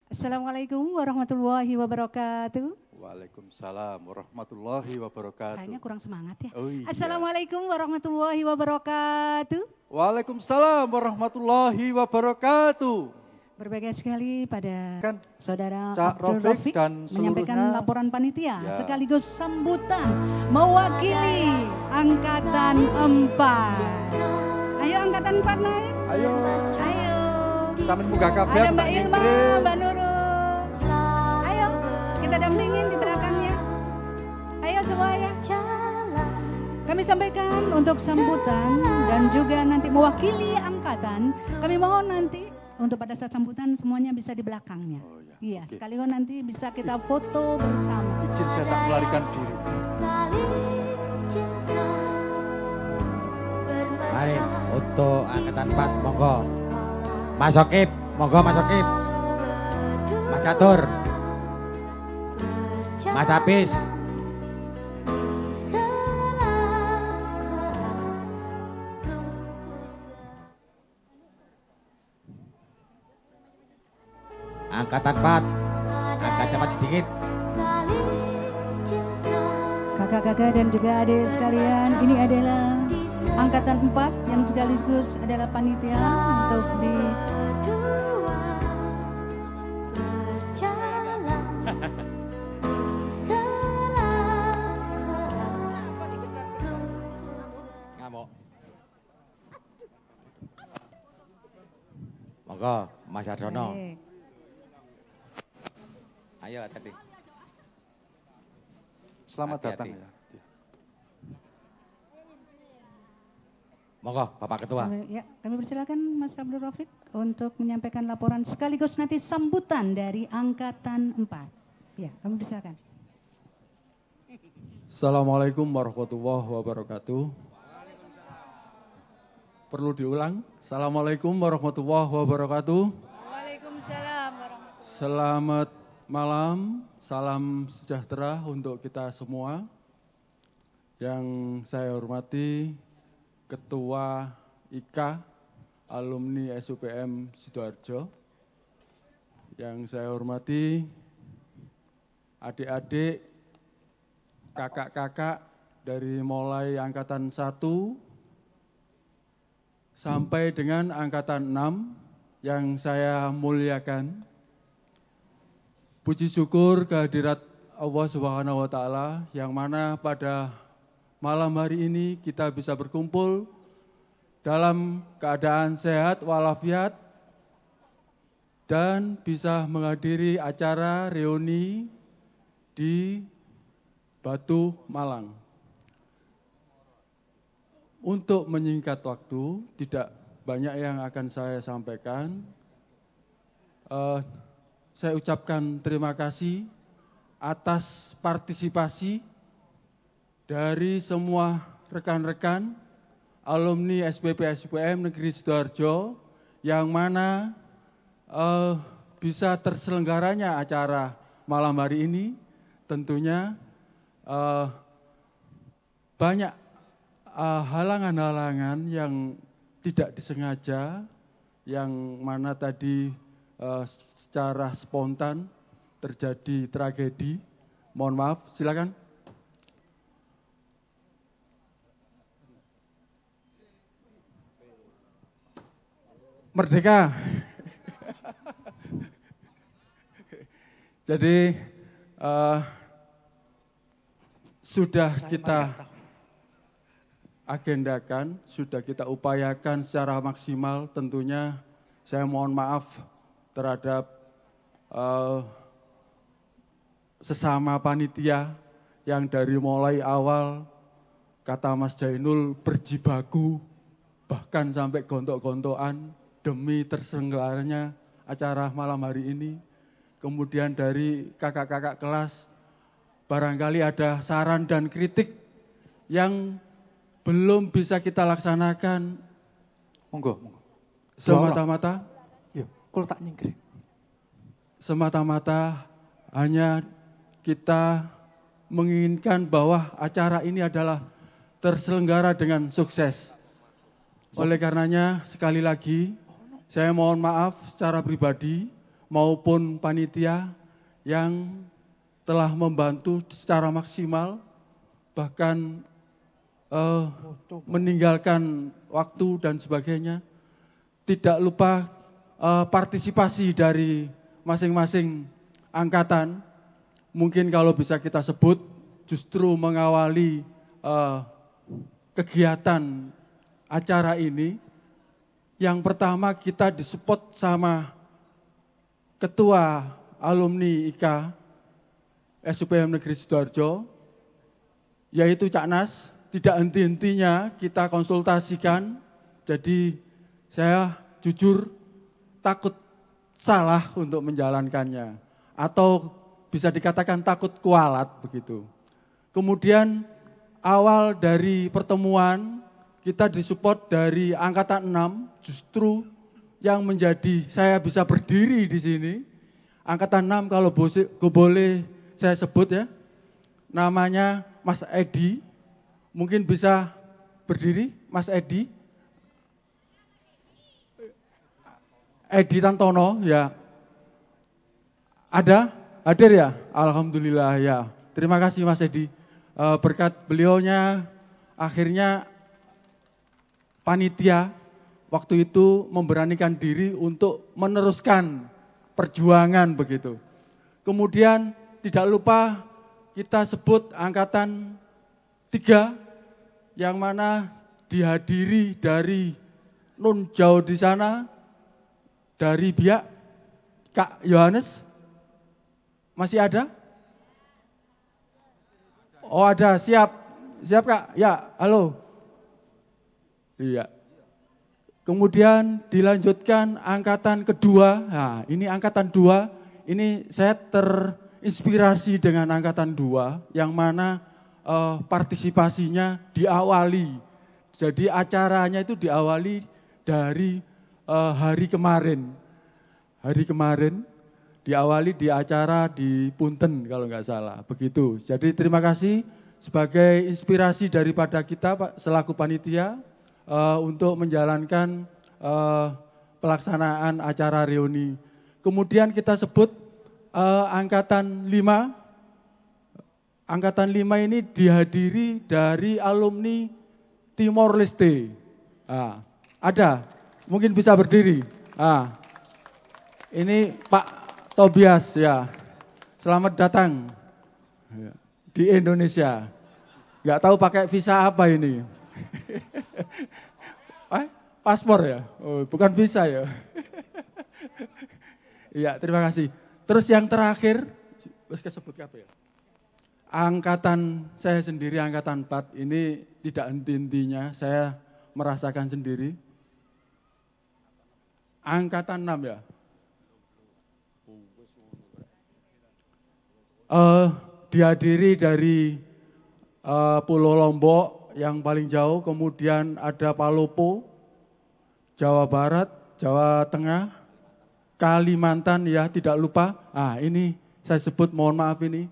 Assalamualaikum warahmatullahi wabarakatuh. Waalaikumsalam warahmatullahi wabarakatuh. Kayaknya kurang semangat ya. Oh iya. Assalamualaikum warahmatullahi wabarakatuh. Waalaikumsalam warahmatullahi wabarakatuh. Berbahagia sekali pada Kan saudara Cak Abdul Rofik Rafiq dan menyampaikan seluruhnya. laporan panitia Ya. sekaligus sambutan mewakili angkatan 4. Ayo angkatan 4 naik. Ayo. Ayo. Sampai muka kabeh Ada Mbak tak Ilma, nyingkring. Mbak Nurul. Ayo kita dampingin di belakangnya. Ayo semua ya. Kami sampaikan untuk sambutan dan juga nanti mewakili angkatan. Kami mohon nanti untuk pada saat sambutan semuanya bisa di belakangnya. Oh ya. Iya, Oke. sekaligus nanti bisa kita foto bersama. Izin saya tak melarikan diri. Baik, untuk angkatan 4, monggo. Mas Okip, monggo Mas Okip. Mas Catur. Mas Apis. Angkatan 4, agak cepat sedikit. Kakak-kakak dan juga adik sekalian, ini adalah angkatan 4 yang sekaligus adalah panitia untuk di Ngamuk. Monggo, Mas Ardono. Baik. Ayo tadi. Selamat Hati-hati. datang ya. Monggo, Bapak Ketua. Kami persilakan Mas Abdul Rafiq untuk menyampaikan laporan sekaligus nanti sambutan dari angkatan 4. Ya, kami persilakan. Assalamualaikum warahmatullahi wabarakatuh. Perlu diulang. Assalamualaikum warahmatullahi wabarakatuh. Waalaikumsalam warahmatullahi Selamat malam, salam sejahtera untuk kita semua. Yang saya hormati Ketua IKA Alumni SUPM Sidoarjo. Yang saya hormati adik-adik, kakak-kakak dari mulai angkatan 1 sampai dengan angkatan 6 yang saya muliakan. Puji syukur kehadirat Allah Subhanahu wa taala yang mana pada malam hari ini kita bisa berkumpul dalam keadaan sehat walafiat dan bisa menghadiri acara reuni di Batu Malang. Untuk menyingkat waktu, tidak banyak yang akan saya sampaikan. Saya ucapkan terima kasih atas partisipasi dari semua rekan-rekan alumni SPP SUPM Negeri Sidoarjo yang mana bisa terselenggaranya acara malam hari ini. Tentunya banyak halangan-halangan yang tidak disengaja, yang mana tadi secara spontan terjadi tragedi. Mohon maaf, silakan. Merdeka. Jadi sudah kita agendakan, sudah kita upayakan secara maksimal. Tentunya saya mohon maaf terhadap sesama panitia yang dari mulai awal kata Mas Jainul berjibaku, bahkan sampai gontok-gontokan demi terselenggaranya acara malam hari ini. Kemudian dari kakak-kakak kelas, barangkali ada saran dan kritik yang belum bisa kita laksanakan. Monggo, monggo. Semata-mata, Ya, kalau tak nyingkring. semata-mata hanya kita menginginkan bahwa acara ini adalah terselenggara dengan sukses. Oleh karenanya, sekali lagi, saya mohon maaf secara pribadi, maupun panitia yang telah membantu secara maksimal, bahkan meninggalkan waktu dan sebagainya. Tidak lupa partisipasi dari masing-masing angkatan, mungkin kalau bisa kita sebut justru mengawali kegiatan acara ini. Yang pertama kita disupport sama Ketua Alumni IKA SUPM Negeri Sidoarjo, yaitu Cak Nas. Tidak henti-hentinya kita konsultasikan, jadi saya jujur takut salah untuk menjalankannya, atau bisa dikatakan takut kualat begitu. Kemudian awal dari pertemuan kita disupport dari angkatan 6, justru yang menjadi saya bisa berdiri di sini. Angkatan 6 kalau boleh saya sebut ya, namanya Mas Edi. Mungkin bisa berdiri, Mas Edi. Edi Tantono, ya. Ada? Hadir ya? Alhamdulillah ya. Terima kasih Mas Edi. Berkat beliaunya, akhirnya panitia waktu itu memberanikan diri untuk meneruskan perjuangan begitu. Kemudian tidak lupa kita sebut angkatan 3 yang mana dihadiri dari Nun jauh di sana, dari Biak, Kak Yohanes, masih ada? Oh ada, siap Kak, ya halo. Iya. Kemudian dilanjutkan angkatan kedua, nah ini angkatan 2, ini saya terinspirasi dengan angkatan 2 yang mana partisipasinya diawali. Jadi acaranya itu diawali dari hari kemarin. Hari kemarin diawali di acara di Punten kalau nggak salah, begitu. Jadi terima kasih sebagai inspirasi daripada kita Pak selaku panitia untuk menjalankan pelaksanaan acara reuni. Kemudian kita sebut angkatan 5. Angkatan 5 ini dihadiri dari alumni Timor Leste. Nah, ada, mungkin bisa berdiri. Nah, ini Pak Tobias ya, selamat datang di Indonesia. Nggak tahu pakai visa apa ini. Paspor ya? Oh, bukan visa ya. Iya, terima kasih. Terus yang terakhir, harus kesebut apa ya? Angkatan saya sendiri, angkatan 4, ini tidak henti-hentinya, saya merasakan sendiri. Angkatan 6 ya. Dihadiri dari Pulau Lombok yang paling jauh, kemudian ada Palopo, Jawa Barat, Jawa Tengah, Kalimantan ya tidak lupa. Ah ini saya sebut, mohon maaf ini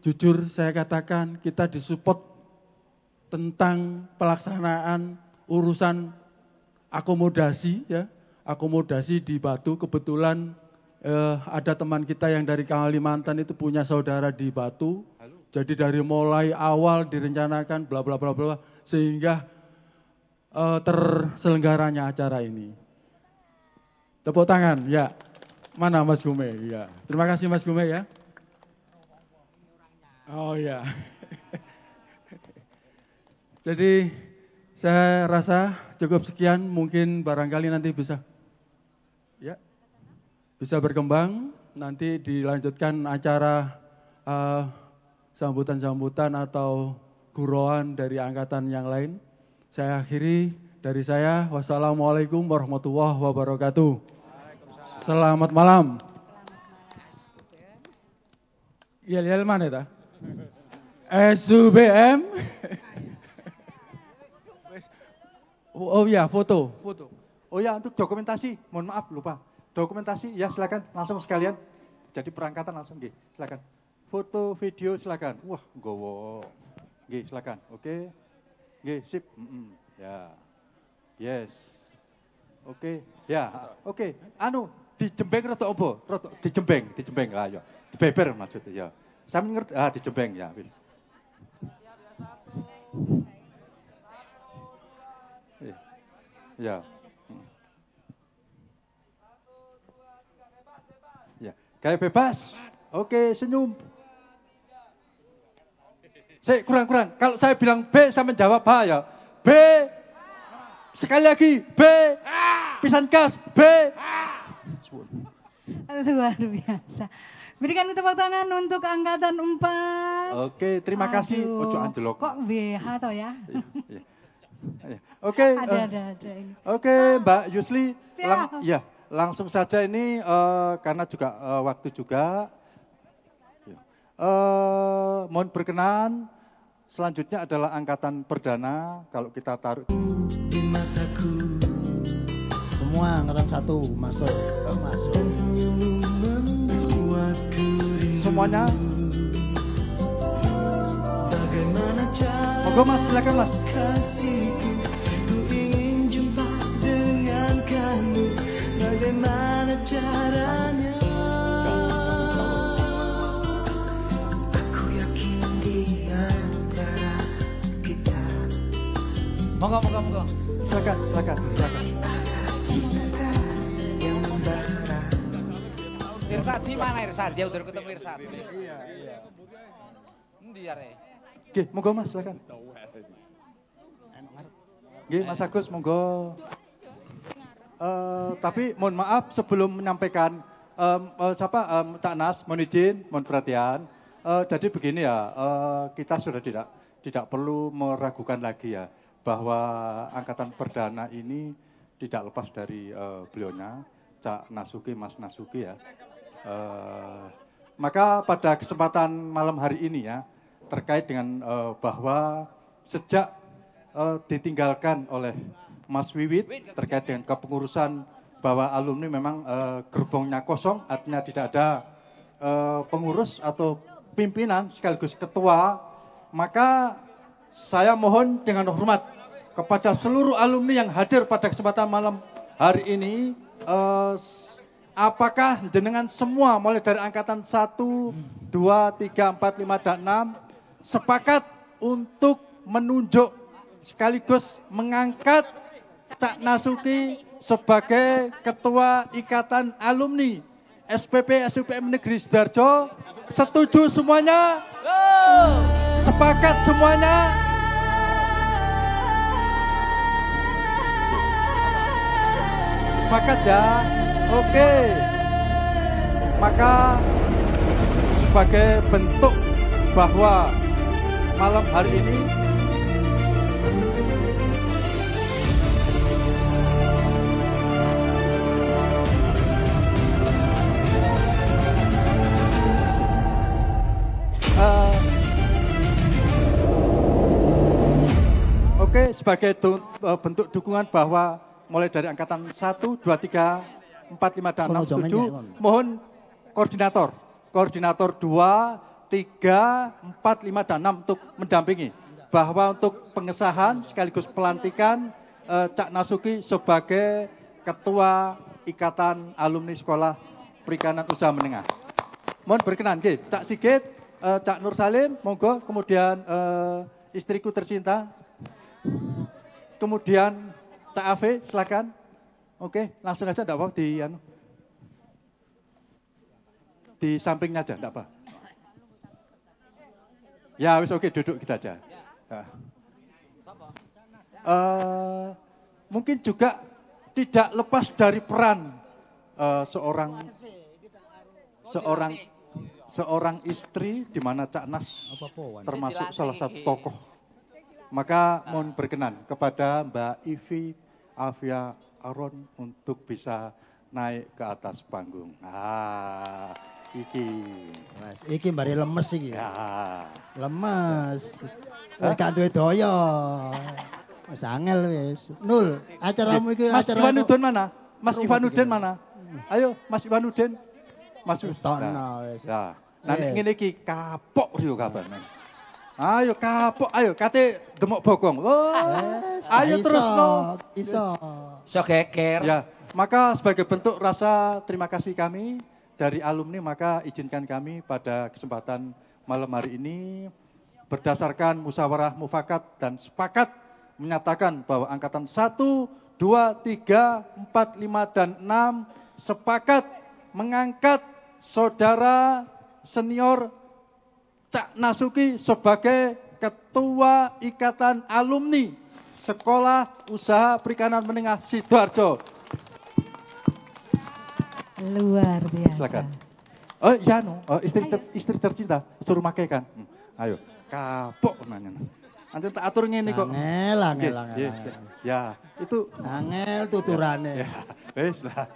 jujur saya katakan kita disupport tentang pelaksanaan urusan akomodasi ya, akomodasi di Batu. Kebetulan ada teman kita yang dari Kalimantan itu punya saudara di Batu. Jadi dari mulai awal direncanakan bla bla bla bla sehingga terselenggaranya acara ini. Tepuk tangan ya. Mana Mas Gume? Ya. Terima kasih Mas Gume ya. Oh ya. Jadi saya rasa cukup sekian, mungkin barangkali nanti bisa berkembang, nanti dilanjutkan acara sambutan-sambutan atau guroan dari angkatan yang lain. Saya akhiri dari saya, wassalamualaikum warahmatullahi wabarakatuh. Selamat malam. Yel mana ta? SUBM. Oh ya, foto. Oh ya, untuk dokumentasi, mohon maaf lupa. Dokumentasi ya silakan langsung sekalian. Jadi perangkatan langsung nggih, silakan. Foto, video silakan. Wah, gowo. Nggih, silakan. Oke. Nggih, sip. Ya. Yes. Oke. Ya, oke. dijembeng rada apa? Rada dijembeng lah ya. Dibeber maksudnya ya. Sampe ngerti dijembeng ya wis. Ya. Ya, kayak bebas. Oke, senyum. Saya kurang. Kalau saya bilang B, sampai jawab H ya. B. Sekali lagi. B. Pisan gas. B. Luar biasa. Berikan tepuk tangan untuk angkatan 4. Oke, terima kasih. Aduh, Ojo anjlok. Kok BH toh ya? Iya. Oke. Ada ini. Oke, Mbak Yusli. Siap. Langsung saja ini karena juga waktu juga. Mohon berkenan. Selanjutnya adalah angkatan perdana. Kalau kita taruh Di mataku semua angkatan 1 masuk. semuanya. Bagaimana cara Monggo Mas, silakan Mas. kasihku, ku ingin jumpa dengan kamu. Bagaimana caranya? Aku yakin di antara kita Monggo. Silakan. yang membara. Irsadi mana Irsadi? Ya udah ketemu Irsadi. Iya. Endi are? Oke, monggo Mas, silakan. Oke, Mas Agus, monggo. Tapi mohon maaf sebelum menyampaikan Cak Nas, mohon izin, mohon perhatian. Jadi begini ya, kita sudah tidak perlu meragukan lagi ya bahwa angkatan perdana ini tidak lepas dari beliaunya, Cak Nasuki, Mas Nasuki ya. Maka pada kesempatan malam hari ini ya, terkait dengan bahwa sejak ditinggalkan oleh Mas Wiwit terkait dengan kepengurusan bahwa alumni memang gerbongnya kosong, artinya tidak ada pengurus atau pimpinan sekaligus ketua, maka saya mohon dengan hormat kepada seluruh alumni yang hadir pada kesempatan malam hari ini, apakah jenengan semua mulai dari angkatan 1, 2, 3, 4, 5, dan 6 sepakat untuk menunjuk sekaligus mengangkat Cak Nasuki sebagai Ketua Ikatan Alumni SPP SUPM Negeri Sidoarjo? Setuju semuanya? Sepakat semuanya? Sepakat ya? Oke. Maka sebagai bentuk bahwa malam hari ini sebagai bentuk dukungan bahwa mulai dari angkatan 1, 2, 3, 4, 5, dan 6 setuju, mohon koordinator 2, 3, 4, 5, dan 6 untuk mendampingi. Bahwa untuk pengesahan sekaligus pelantikan Cak Nasuki sebagai Ketua Ikatan Alumni Sekolah Perikanan Usaha Menengah. Mohon berkenan, Cak Sigit, Cak Nur Salim, monggo, kemudian istriku tercinta, kemudian Cak Ave, silakan. Oke, langsung aja, enggak apa-apa, di sampingnya aja, enggak apa. Ya, wis oke, duduk kita aja. Mungkin juga tidak lepas dari peran seorang istri di mana Cak Nas termasuk salah satu tokoh. Maka mohon berkenan kepada Mbak Ivi Afia Aron untuk bisa naik ke atas panggung. Iki mbari lemes iki. Ya. Lemes. Gak duwe daya. Wis angel wis. Nul, acaramu iki Mas acara Iwanudin mana? Mas Iwanudin mana? Ayo, Mas Iwanudin. Mas Tono wis. Ya. Nah, ngene iki kapok yo kabar. Ayo kapok, ayo kate gemuk bokong. Oh, ayo terus no. Iso. Iso geger. Ya, Maka sebagai bentuk rasa terima kasih kami dari alumni, maka izinkan kami pada kesempatan malam hari ini berdasarkan musyawarah mufakat dan sepakat menyatakan bahwa angkatan 1, 2, 3, 4, 5, dan 6 sepakat mengangkat saudara senior Cak Nasuki sebagai Ketua Ikatan Alumni Sekolah Usaha Perikanan Menengah Sidoarjo. Luar biasa. Silakan. Oh iya istri tercinta suruh makai kan. Ayo, kapok nanya. Nanti tak atur ngene kok. Angel. Yes, ya, itu Angel tuturane. ya, wis lah.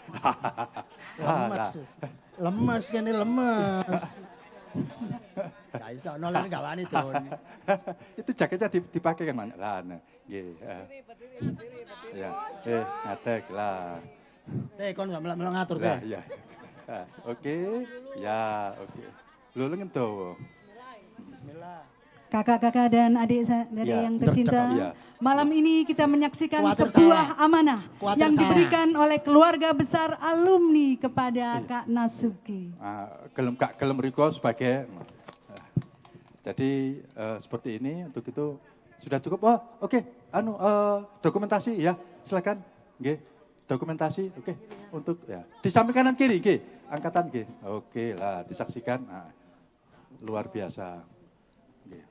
Lemes kene lemes. Gak iso nolak gak wani Don. Itu jaketnya dipakai kan banyak lah. Nggih. Ya, ngadeg lah. Kon gak melok ngatur Lah, teh. ya. Oke. Ya, oke. Lho ngento. Bismillah. Kakak-kakak dan adik dari Ya, yang tercinta, iya. malam ini kita menyaksikan Kuatir sebuah salah. amanah Kuatir yang salah. diberikan oleh keluarga besar alumni kepada Kak Nasuki. Gelem gak gelem riko sebagai jadi seperti ini untuk itu sudah cukup. Oh, oke. Dokumentasi ya, silakan. Nggih. Dokumentasi, oke. Untuk ya di samping kanan kiri, nggih. Angkatan nggih. Oke lah, disaksikan. Luar biasa. Nggih.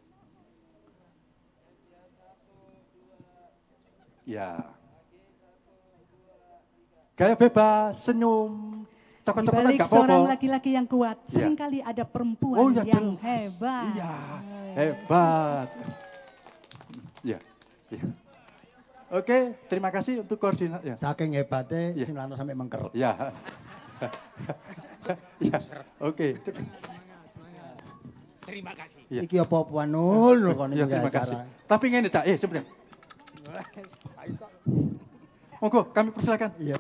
Ya. Gaya bebas, senyum, Di cokot-cokotan balik gak seorang apa-apa. laki-laki yang kuat, Iya. seringkali ada perempuan Oh ya yang jelas. hebat. Iya, hebat. Ya, ya. Oke, terima kasih untuk koordinat. Ya, Saking hebatnya Iya. sing lanang sampe mengker. ya. Ya, oke. Terima kasih. Iya. Iki apa-apa nul kon Ya, iki terima kasih. acara. Tapi ngene Cak, sebentar. Monggo, kami persilakan. Iya.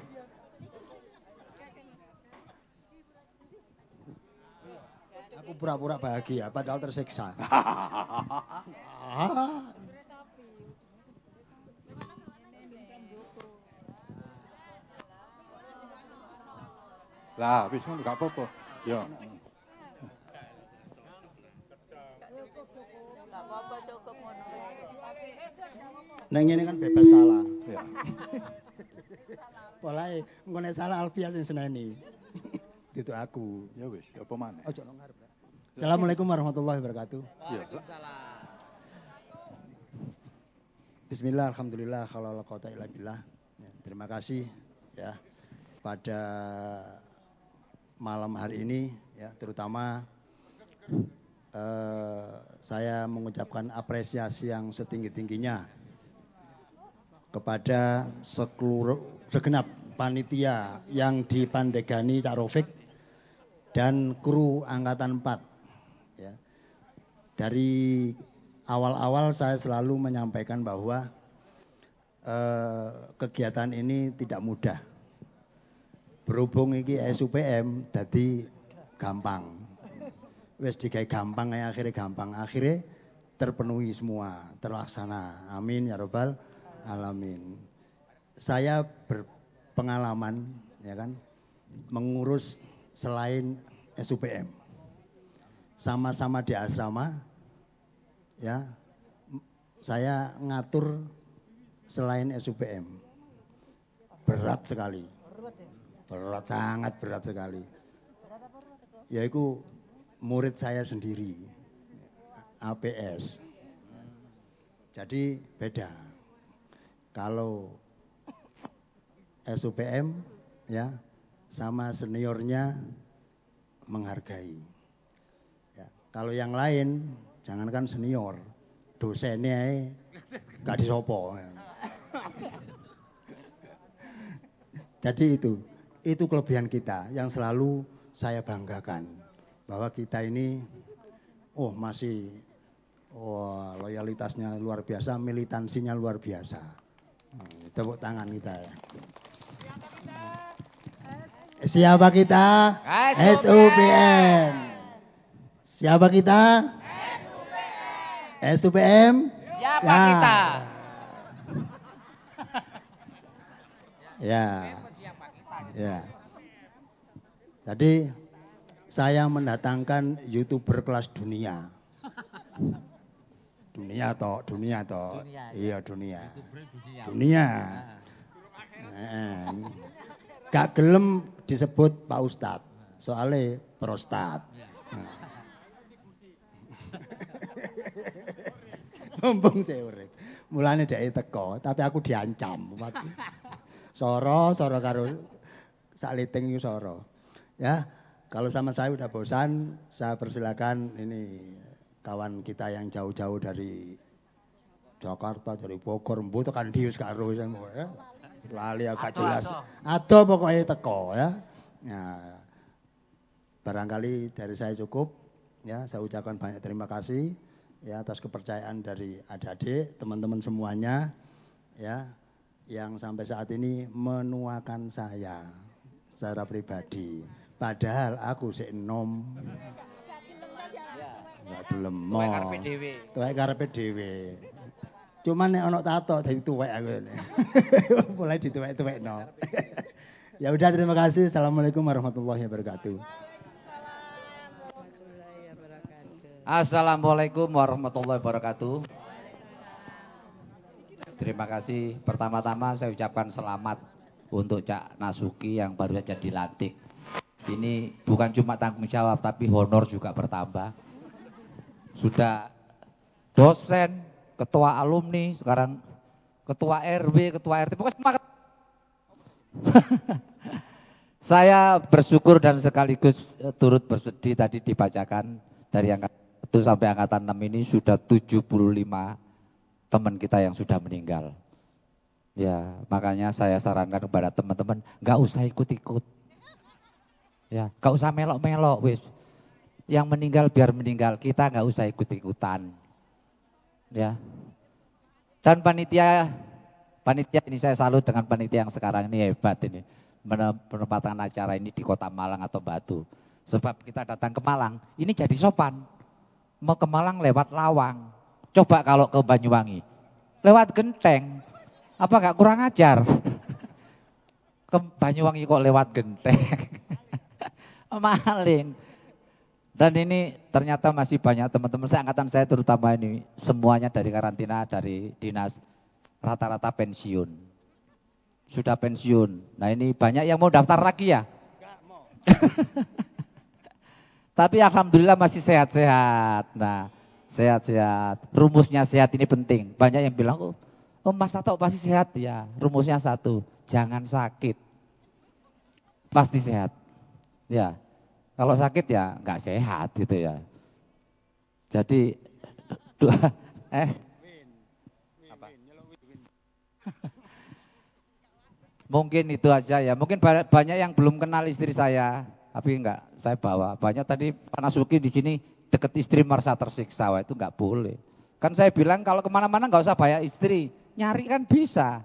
Aku pura-pura bahagia padahal tersiksa. Lah, wis ngono gak apa-apa. Ya. Neng ini kan bebas salah. Ya. Polahe ngene salah Alfia sing seneni. Itu aku. Ya wis, apa maneh? Ojo nang ngarep. Assalamualaikum warahmatullahi wabarakatuh. Ya. Bismillah, alhamdulillah, kalau la quwata illa billah. Ya, terima kasih ya pada malam hari ini ya terutama saya mengucapkan apresiasi yang setinggi-tingginya kepada segenap panitia yang dipandegani Cak Rofik dan kru Angkatan 4 ya. Dari awal-awal saya selalu menyampaikan bahwa kegiatan ini tidak mudah. Berhubung iki SUPM dadi gampang. Wis digawe gampang akhirnya gampang. Akhirnya terpenuhi semua, terlaksana. Amin ya robbal alamin. Saya berpengalaman ya kan mengurus selain SUPM. Sama-sama di asrama ya. Saya ngatur selain SUPM. Berat sekali. Berat, sangat berat sekali. Yaitu murid saya sendiri, APS. Jadi beda. Kalau SUPM ya sama seniornya menghargai. Ya, kalau yang lain jangankan senior, dosennya gak disopo. Jadi itu kelebihan kita yang selalu saya banggakan bahwa kita ini masih loyalitasnya luar biasa, militansinya luar biasa. Tepuk tangan kita ya. Siapa kita? SUPM. Siapa kita? SUPM. Siapa Ya. kita? Ya. Ya. Jadi saya mendatangkan YouTuber kelas dunia. Dunia toh. Iya dunia. Dunia. Gak gelem disebut Pak Ustadz, soalnya prostat. Mumpung saya urip. Mulane dhek teko, tapi aku diancam. Soro karo sakliting iku soro. Ya, kalau sama saya udah bosan, saya persilakan ini kawan kita yang jauh-jauh dari Jakarta, dari Bogor, mbuh tekan Dius karo ya. Lali agak jelas. Ado pokoknya teko ya. Nah, barangkali dari saya cukup ya, saya ucapkan banyak terima kasih ya atas kepercayaan dari adik-adik, teman-teman semuanya ya yang sampai saat ini menuakan saya secara pribadi. Padahal aku sik enom. Enggak gelem. Tuwek karepe dhewe. Cuman nek ana tato dadi tuwek aku. Mulai dituwek-tuwekno. Ya udah terima kasih. Assalamualaikum warahmatullahi wabarakatuh. Assalamualaikum warahmatullahi wabarakatuh. Terima kasih. Pertama-tama saya ucapkan selamat untuk Cak Nasuki yang baru saja dilantik. Ini bukan cuma tanggung jawab tapi honor juga bertambah. Sudah dosen, ketua alumni, sekarang ketua RW, ketua RT, pokoknya semua. Saya bersyukur dan sekaligus turut bersedih tadi dibacakan dari angkatan 1 sampai angkatan 6 ini sudah 75 teman kita yang sudah meninggal. Ya, makanya saya sarankan kepada teman-teman nggak usah ikut-ikut. Ya, nggak usah melok-melok wis. Yang meninggal biar meninggal, kita nggak usah ikut-ikutan. Ya. Dan panitia ini saya salut dengan panitia yang sekarang ini hebat ini. Menempatkan acara ini di Kota Malang atau Batu. Sebab kita datang ke Malang, ini jadi sopan. Mau ke Malang lewat Lawang. Coba kalau ke Banyuwangi, lewat Genteng. Apa gak kurang ajar? Ke Banyuwangi kok lewat Genteng. Maling. Dan ini ternyata masih banyak teman-teman saya, angkatan saya terutama ini, semuanya dari karantina, dari dinas, rata-rata pensiun. Sudah pensiun. Nah ini banyak yang mau daftar lagi ya? Enggak mau. Tapi alhamdulillah masih sehat-sehat. Nah sehat-sehat, rumusnya sehat ini penting. Banyak yang bilang, oh Mas Tato pasti sehat. Ya rumusnya satu, jangan sakit. Pasti sehat. Ya. Kalau sakit ya nggak sehat gitu ya. Jadi mungkin itu aja ya. Mungkin banyak yang belum kenal istri saya, tapi enggak saya bawa. Banyak tadi Pak Nasuki di sini deket istri merasa tersiksa, itu nggak boleh. Kan saya bilang kalau kemana-mana nggak usah bayar istri, nyari kan bisa.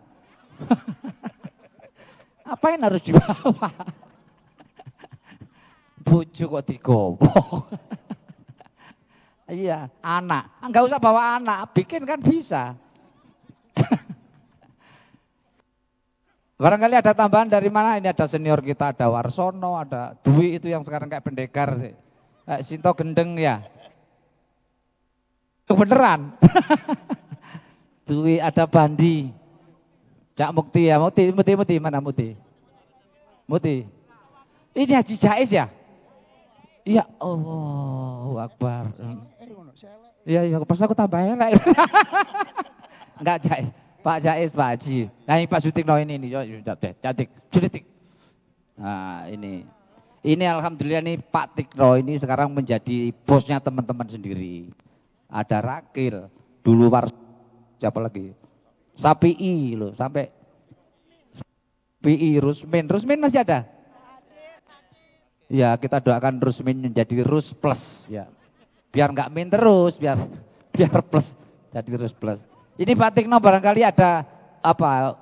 Apain harus dibawa? Bojo kok digobok. Iya, anak. Enggak usah bawa anak, bikin kan bisa. Barangkali ada tambahan dari mana? Ini ada senior kita, ada Warsono, ada Dwi itu yang sekarang kayak pendekar. Sinto Gendeng ya. Beneran. Dwi, ada Bandi. Cak Mukti ya, Mukti mana Mukti? Mukti. Ini Haji Jais ya? Iya, Allahu Akbar. Iya, pas aku tambah elek. Enggak Jais, Pak Jais, Pak Haji. Nah ini Pak Sutikno ini, cantik. Nah ini alhamdulillah nih Pak Tikno ini sekarang menjadi bosnya teman-teman sendiri. Ada Rakil, dulu siapa lagi? Sapi'i loh, sampai Sapi'i, Rusmin masih ada? Ya kita doakan Rusmin menjadi Rus plus ya. Biar enggak min terus, biar plus jadi Rus plus. Ini Pak Tikno barangkali ada apa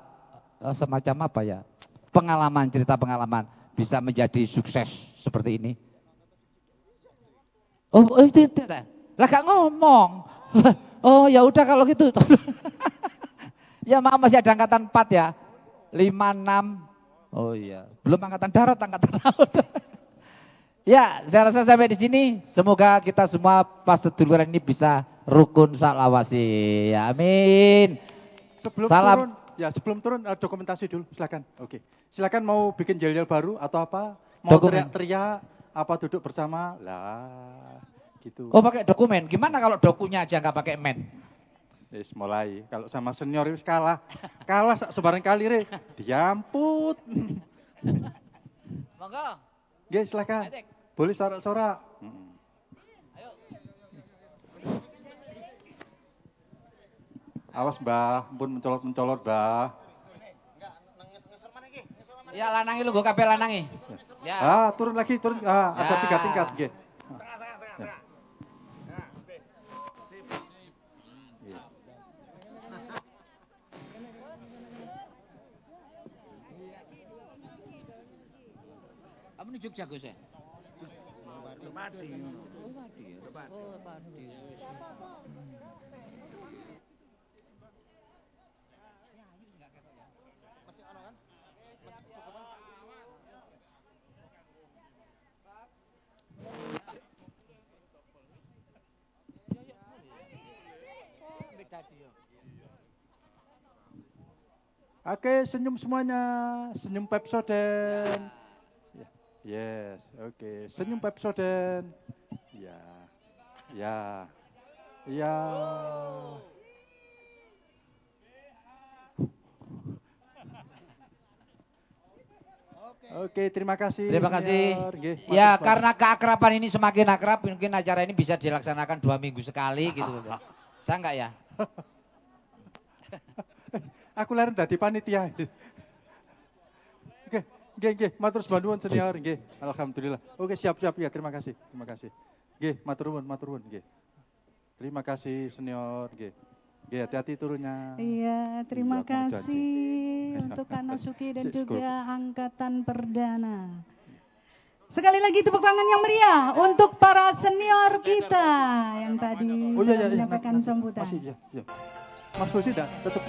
semacam apa ya? Pengalaman, cerita pengalaman bisa menjadi sukses seperti ini. Oh itu tidak. Lah gak ngomong. Oh ya udah kalau gitu. Ya maaf masih ada angkatan 4 ya. 5, 6, Oh iya, belum angkatan darat, angkatan laut. Ya, saya rasa sampai di sini. Semoga kita semua pas seduluran ini bisa rukun salawasi. Ya, amin. Salam. Sebelum turun dokumentasi dulu, silakan. Oke, silakan mau bikin yel-yel baru atau apa? Mau teriak-teriak, apa duduk bersama? Lah, gitu. Oh, pakai dokumen. Gimana kalau dokunya aja nggak pakai men? Yes, mulai. Kalau sama senior itu kalah sebarang kali re, diamput. Monggo. Nggih, silakan. Boleh sorak-sorak. Ayo. Awas Mbah, pun mencolot-mencolot Mbah. Ya lanangi lu, gue kabeh lanangi. Ya. Turun lagi, turun. Ada 3 tingkat. Nggih. Kamu di Jogja Gus ya? Pati. Oke, senyum semuanya. Senyum Pepsodent. Yes, oke. Senyum Pepsodent. Ya. Oke, terima kasih. Terima kasih. Nggih, Ya, karena keakraban ini semakin akrab, mungkin acara ini bisa dilaksanakan 2 minggu sekali gitu. Saya enggak ya? Aku leren dadi panitia. Oke, nggih, matur nuwun senior, nggih. Alhamdulillah. Oke, siap ya, terima kasih. Nggih, matur nuwun, nggih. Terima kasih senior, nggih. Nggih, hati-hati turunnya. Iya, terima Iya, kasih untuk Kak Nasuki dan juga Angkatan Perdana. Sekali lagi tepuk tangan yang meriah untuk para senior kita yang tadi mendapatkan sambutan. Masih, ya. Mas Fusi tetap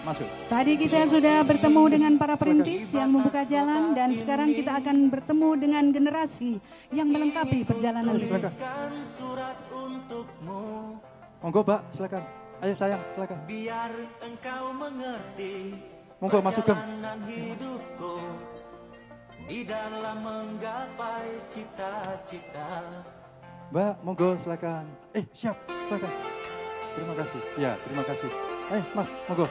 masuk. Tadi kita sudah bertemu dengan para perintis yang membuka jalan dan sekarang kita akan bertemu dengan generasi yang melengkapi perjalanan ini. Silakan. Monggo, Mbak, silakan. Ayo sayang, silakan. Biar engkau mengerti. Monggo Mas Sugeng. Hidupku di dalam menggapai cita-cita. Mbak, monggo silakan. Siap, silakan. Terima kasih. Ya, terima kasih. Mas, monggo.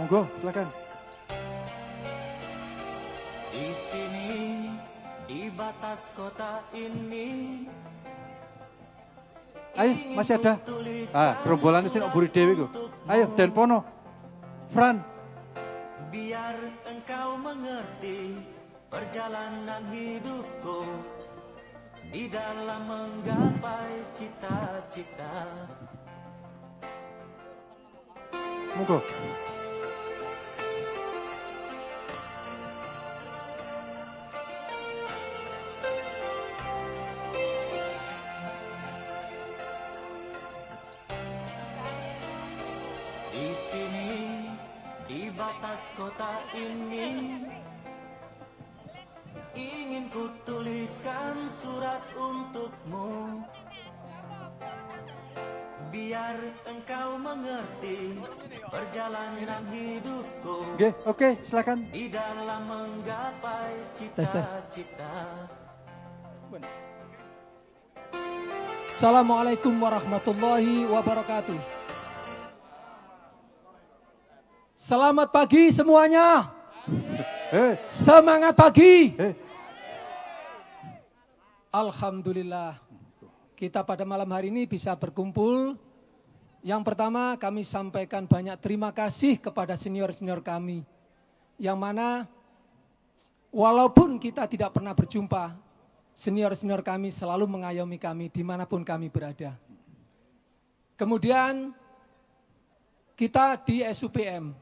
Monggo, silakan. Di sini, di batas kota ini. Ayo, masih ada. Gerombolan sing buri dhewe ku. Ayo, Den Pono. Fran. Biar engkau mengerti perjalanan hidupku di dalam menggapai cita-cita. Monggo. Di sini, di batas kota ini, ingin ku tuliskan surat untukmu. Biar engkau mengerti perjalanan hidupku. Oke, silakan. Di dalam menggapai cita-cita. Assalamualaikum warahmatullahi wabarakatuh. Selamat pagi semuanya. Semangat pagi. Alhamdulillah. Kita pada malam hari ini bisa berkumpul. Yang pertama kami sampaikan banyak terima kasih kepada senior-senior kami. Yang mana walaupun kita tidak pernah berjumpa, senior-senior kami selalu mengayomi kami dimanapun kami berada. Kemudian kita di SUPM.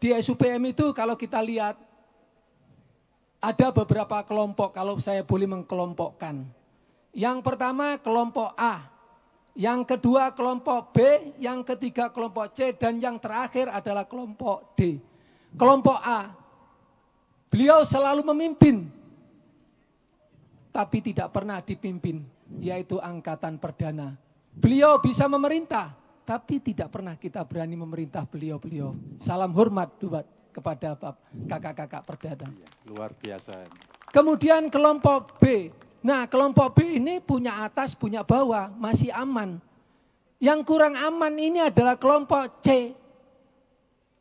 Di SUPM itu kalau kita lihat ada beberapa kelompok kalau saya boleh mengkelompokkan. Yang pertama kelompok A. yang kedua kelompok B, yang ketiga kelompok C, dan yang terakhir adalah kelompok D. Kelompok A, beliau selalu memimpin, tapi tidak pernah dipimpin, yaitu angkatan perdana. Beliau bisa memerintah, tapi tidak pernah kita berani memerintah beliau-beliau. Salam hormat kepada kakak-kakak perdana. Luar biasa. Kemudian kelompok B. Nah, kelompok B ini punya atas, punya bawah, masih aman. Yang kurang aman ini adalah kelompok C.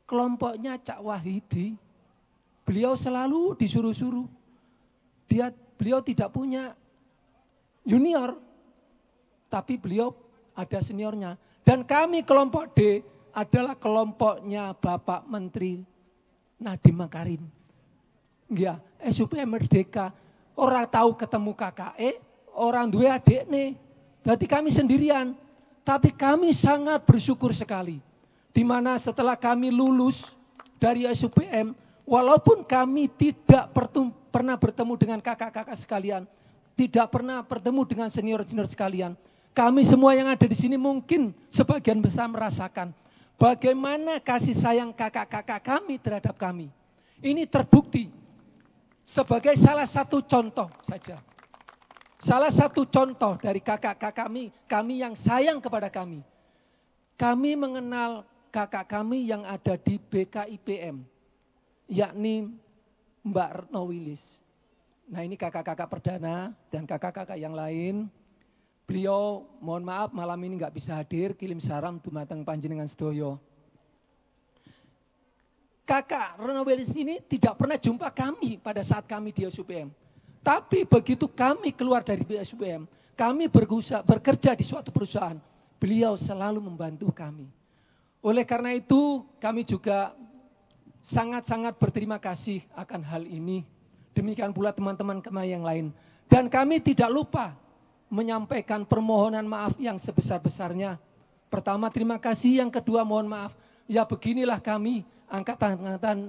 Kelompoknya Cak Wahidi. Beliau selalu disuruh-suruh. Beliau tidak punya junior, tapi beliau ada seniornya. Dan kami kelompok D adalah kelompoknya Bapak Menteri Nadiem Makarim. Ya, SUPM Merdeka. Orang tahu ketemu KKE, orang dua adik nih. Berarti kami sendirian. Tapi kami sangat bersyukur sekali. Di mana setelah kami lulus dari SUPM, walaupun kami tidak pernah bertemu dengan kakak-kakak sekalian, tidak pernah bertemu dengan senior-senior sekalian, kami semua yang ada di sini mungkin sebagian besar merasakan bagaimana kasih sayang kakak-kakak kami terhadap kami. Ini terbukti sebagai salah satu contoh saja. Salah satu contoh dari kakak-kakak kami yang sayang kepada kami. Kami mengenal kakak kami yang ada di BKIPM, yakni Mbak Retno Wilis. Nah, ini kakak-kakak perdana dan kakak-kakak yang lain. Beliau mohon maaf malam ini nggak bisa hadir, kirim salam dumateng panjenengan sedoyo. Kakak Retno Wilis ini tidak pernah jumpa kami pada saat kami di SUPM. Tapi begitu kami keluar dari SUPM, kami bekerja di suatu perusahaan, beliau selalu membantu kami. Oleh karena itu kami juga sangat-sangat berterima kasih akan hal ini. Demikian pula teman-teman kami yang lain. Dan kami tidak lupa menyampaikan permohonan maaf yang sebesar-besarnya. Pertama terima kasih, yang kedua mohon maaf. Ya beginilah kami angkatan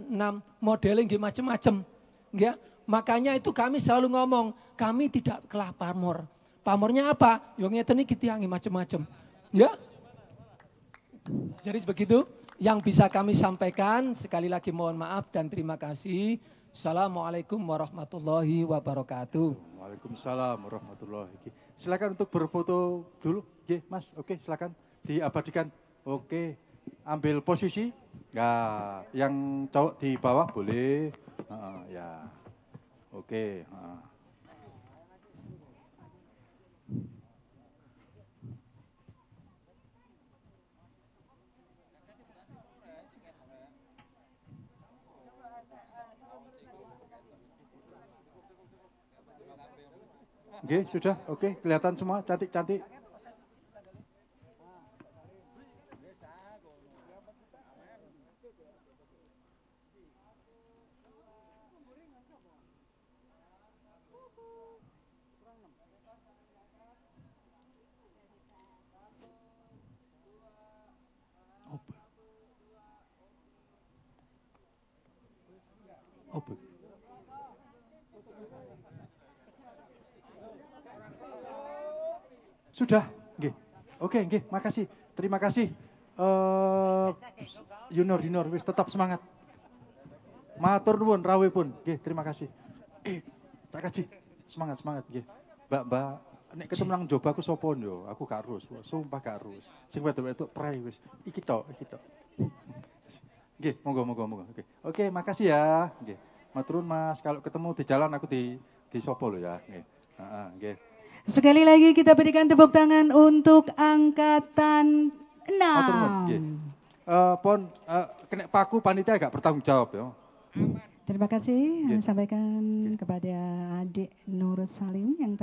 6 modeling macam-macam. Ya, makanya itu kami selalu ngomong, kami tidak kelah pamor. Pamornya apa? Yang ngeten iki tiangi macam-macam. Ya. Jadi begitu yang bisa kami sampaikan. Sekali lagi mohon maaf dan terima kasih. Assalamualaikum warahmatullahi wabarakatuh. Waalaikumsalam warahmatullahi wabarakatuh. Silakan untuk berfoto dulu, Mas. Oke, silakan diabadikan. Oke, ambil posisi. Ya, yang cowok di bawah boleh. Ya, oke. Oke, sudah. Oke, kelihatan semua cantik-cantik. Sudah, nggih. Oke, nggih, makasih. Terima kasih. Yunor wis tetap semangat. Matur nuwun rawe pun. Nggih, terima kasih. Cak Kaji, semangat nggih. Mbak, nek ketemu nang joba aku sapa yo? Aku gak arus, sumpah gak arus. Sing wedok-wedok prei wis. Iki tok. Nggih, monggo. Oke, makasih ya. Nggih. Matur nuwun Mas, kalau ketemu di jalan aku di sapa lho ya. Nggih. Nggih. Sekali lagi kita berikan tepuk tangan untuk angkatan 6. Pon, kena paku panitia agak bertanggung jawab ya. Terima kasih yang sampaikan kepada adik Nur Salim yang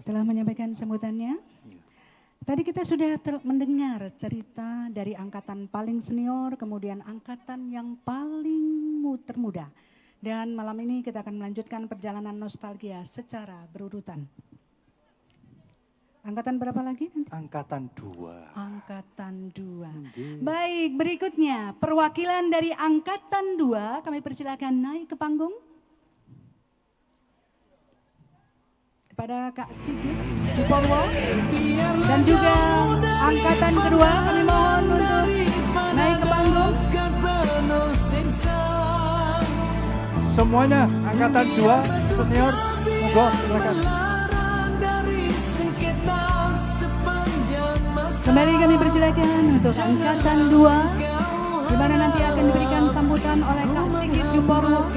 telah menyampaikan sambutannya. Tadi kita sudah mendengar cerita dari angkatan paling senior, kemudian angkatan yang paling termuda. Dan malam ini kita akan melanjutkan perjalanan nostalgia secara berurutan. Angkatan berapa lagi nanti? Angkatan 2. Angkatan 2. Baik, berikutnya perwakilan dari Angkatan 2 kami persilakan naik ke panggung. kepada Kak Sigit Juporwo dan juga angkatan kedua kami mohon untuk naik ke panggung. Semuanya angkatan 2 senior, monggo silakan. Kembali kami persilakan untuk angkatan 2 di mana nanti akan diberikan sambutan oleh Kak Sigit Juporwo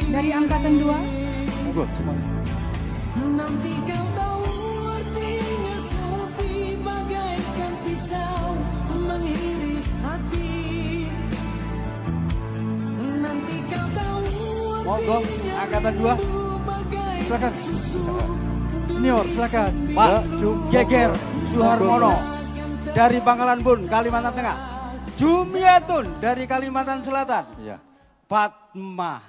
dari angkatan 2. Monggo semuanya. Nanti kau tahu artinya sepi bagaikan pisau mengiris hati. Nanti kau tahu Monggo angkatan 2 silakan. Senior silakan. Pak Jum Geger Suharmono dari Pangkalan Bun, Kalimantan Tengah. Jumiatun dari Kalimantan Selatan. Iya. Fatma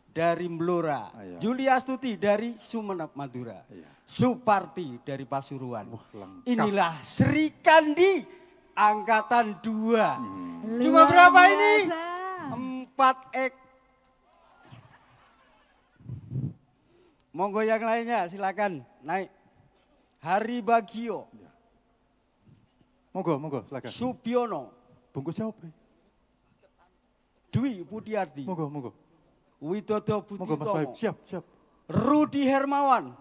dari Blora. Iya. Julia Astuti dari Sumeneb, Madura. Iya. Suparti dari Pasuruan. Wah, lengkap. Inilah Sri Kandi angkatan 2. Cuma Luar berapa ini? biasa. 4 ek. Monggo yang lainnya silakan naik. Hari Bagio, Monggo, monggo silakan. Subiono, Bungkusnya apa? Dwi Budiardi, Monggo, monggo. Widodo Monggo Mas Baib. Buditomo, Siap, siap. Rudi Hermawan,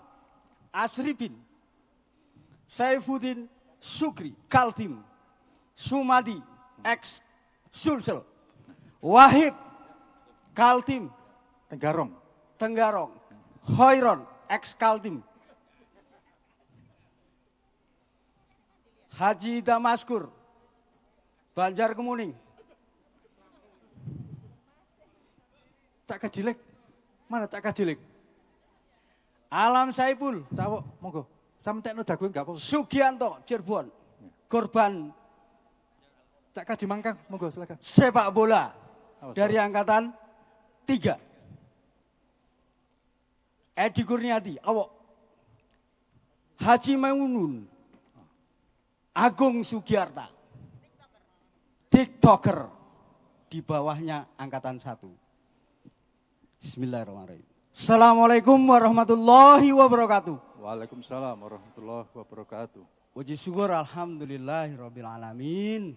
Asribin, Saifuddin Sukri, Kaltim, Sumadi, X Sulsel, Wahib, Kaltim, Tenggarong. Tenggarong, Hoiron, X Kaltim, Haji Damaskur, Banjar Kemuning, Cak Kajilek. Mana Cak Kajilek? Alam Saipul, Cawok, monggo. Sampe tekno jagoan enggak apa-apa. Sugianto, Cirebon, korban Cak Kaji Mangkang, monggo silakan. sepak bola Awas, dari awas. angkatan 3. Edi Kurniadi, awok. Haji Maimunun, Agung Sugiarta, TikToker, di bawahnya angkatan 1. Bismillahirrahmanirrahim. Assalamualaikum warahmatullahi wabarakatuh. Waalaikumsalam warahmatullahi wabarakatuh. Puji syukur alhamdulillahirabbil alamin.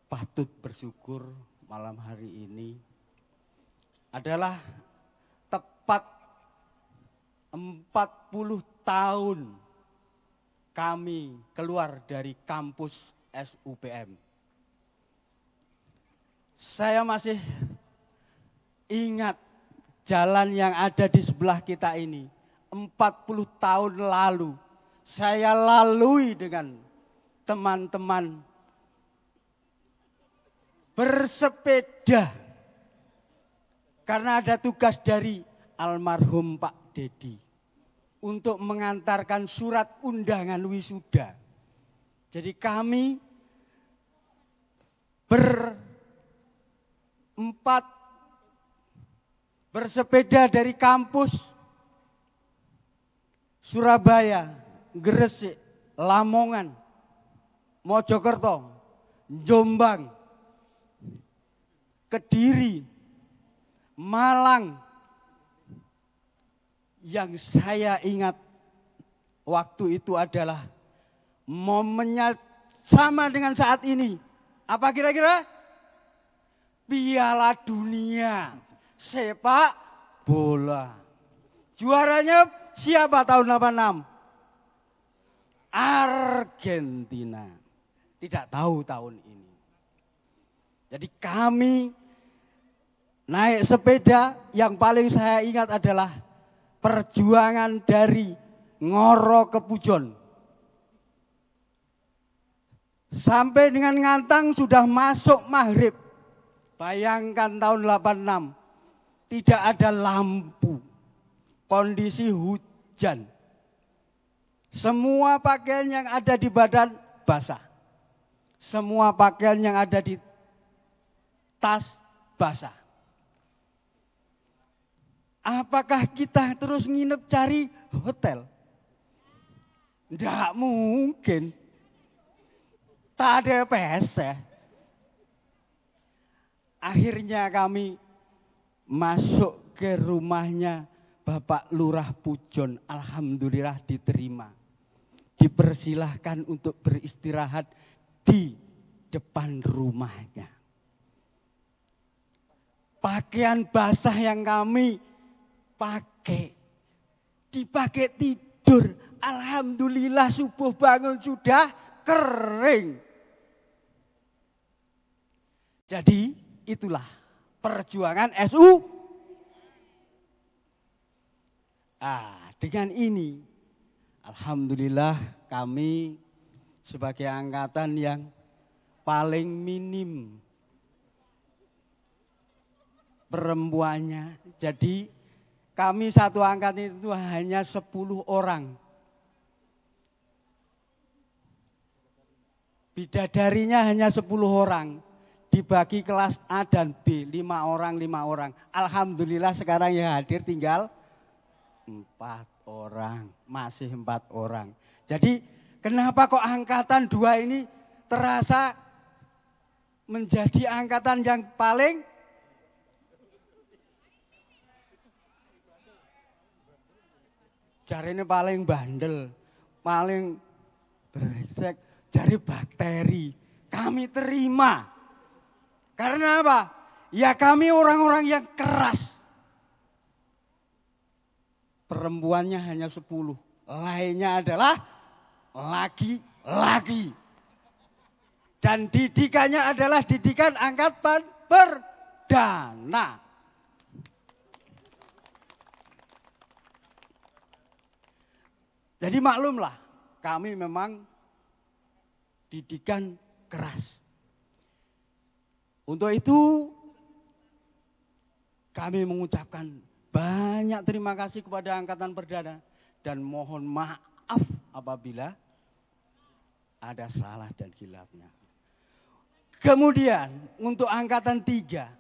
Patut bersyukur malam hari ini adalah tepat 40 tahun kami keluar dari kampus SUPM. Saya masih ingat jalan yang ada di sebelah kita ini. 40 tahun lalu saya lalui dengan teman-teman bersepeda. Karena ada tugas dari almarhum Pak Dedi untuk mengantarkan surat undangan wisuda. Jadi kami berempat bersepeda dari kampus Surabaya, Gresik, Lamongan, Mojokerto, Jombang, Kediri, Malang. Yang saya ingat waktu itu adalah momennya sama dengan saat ini. Apa kira-kira? Piala Dunia sepak bola. Juaranya siapa tahun 86? Argentina. Tidak tahu tahun ini. Jadi kami naik sepeda, yang paling saya ingat adalah perjuangan dari Ngoro ke Pujon. Sampai dengan Ngantang sudah masuk maghrib. Bayangkan tahun 86. Tidak ada lampu. Kondisi hujan. Semua pakaian yang ada di badan basah. Semua pakaian yang ada di tas basah. Apakah kita terus nginep cari hotel? Tidak mungkin. Tak ada PC. Akhirnya kami masuk ke rumahnya Bapak Lurah Pujon, alhamdulillah diterima. Dipersilahkan untuk beristirahat di depan rumahnya. Pakaian basah yang kami pakai, dipakai tidur. Alhamdulillah subuh bangun sudah kering. Jadi itulah perjuangan SU. Dengan ini, alhamdulillah kami sebagai angkatan yang paling minim perempuannya. Jadi kami satu angkatan itu hanya 10 orang. Bidadarinya hanya 10 orang. Dibagi kelas A dan B, 5 orang, 5 orang. Alhamdulillah sekarang yang hadir tinggal 4 orang, masih 4 orang. Jadi kenapa kok angkatan 2 ini terasa menjadi angkatan yang paling jarine paling bandel, paling brengsek, jari bakteri. Kami terima. Karena apa? Ya kami orang-orang yang keras. Perempuannya hanya 10, lainnya adalah laki-laki. Dan didikannya adalah didikan angkatan perdana. Jadi maklumlah, kami memang didikan keras. Untuk itu kami mengucapkan banyak terima kasih kepada Angkatan Perdana dan mohon maaf apabila ada salah dan khilafnya. Kemudian untuk Angkatan 3,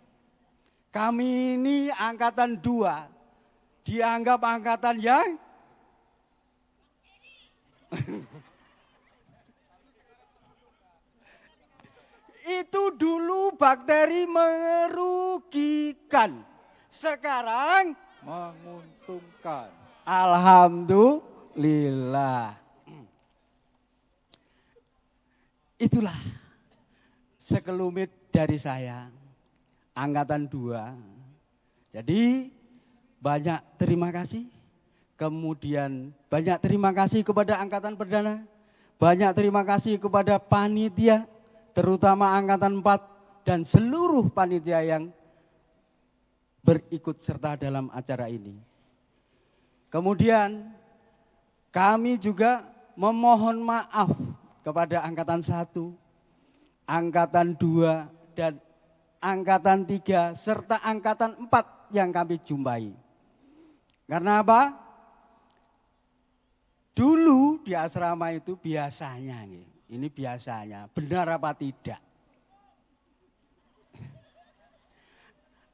kami ini Angkatan 2 dianggap angkatan yang itu dulu bakteri merugikan. Sekarang menguntungkan. Alhamdulillah. Itulah sekelumit dari saya, Angkatan 2. Jadi banyak terima kasih. Kemudian banyak terima kasih kepada Angkatan Perdana. Banyak terima kasih kepada panitia, terutama Angkatan 4 dan seluruh panitia yang berikut serta dalam acara ini. Kemudian kami juga memohon maaf kepada Angkatan 1, Angkatan 2, dan Angkatan 3, serta Angkatan 4 yang kami jumpai. Karena apa? Dulu di asrama itu biasanya, ini biasanya, benar apa tidak?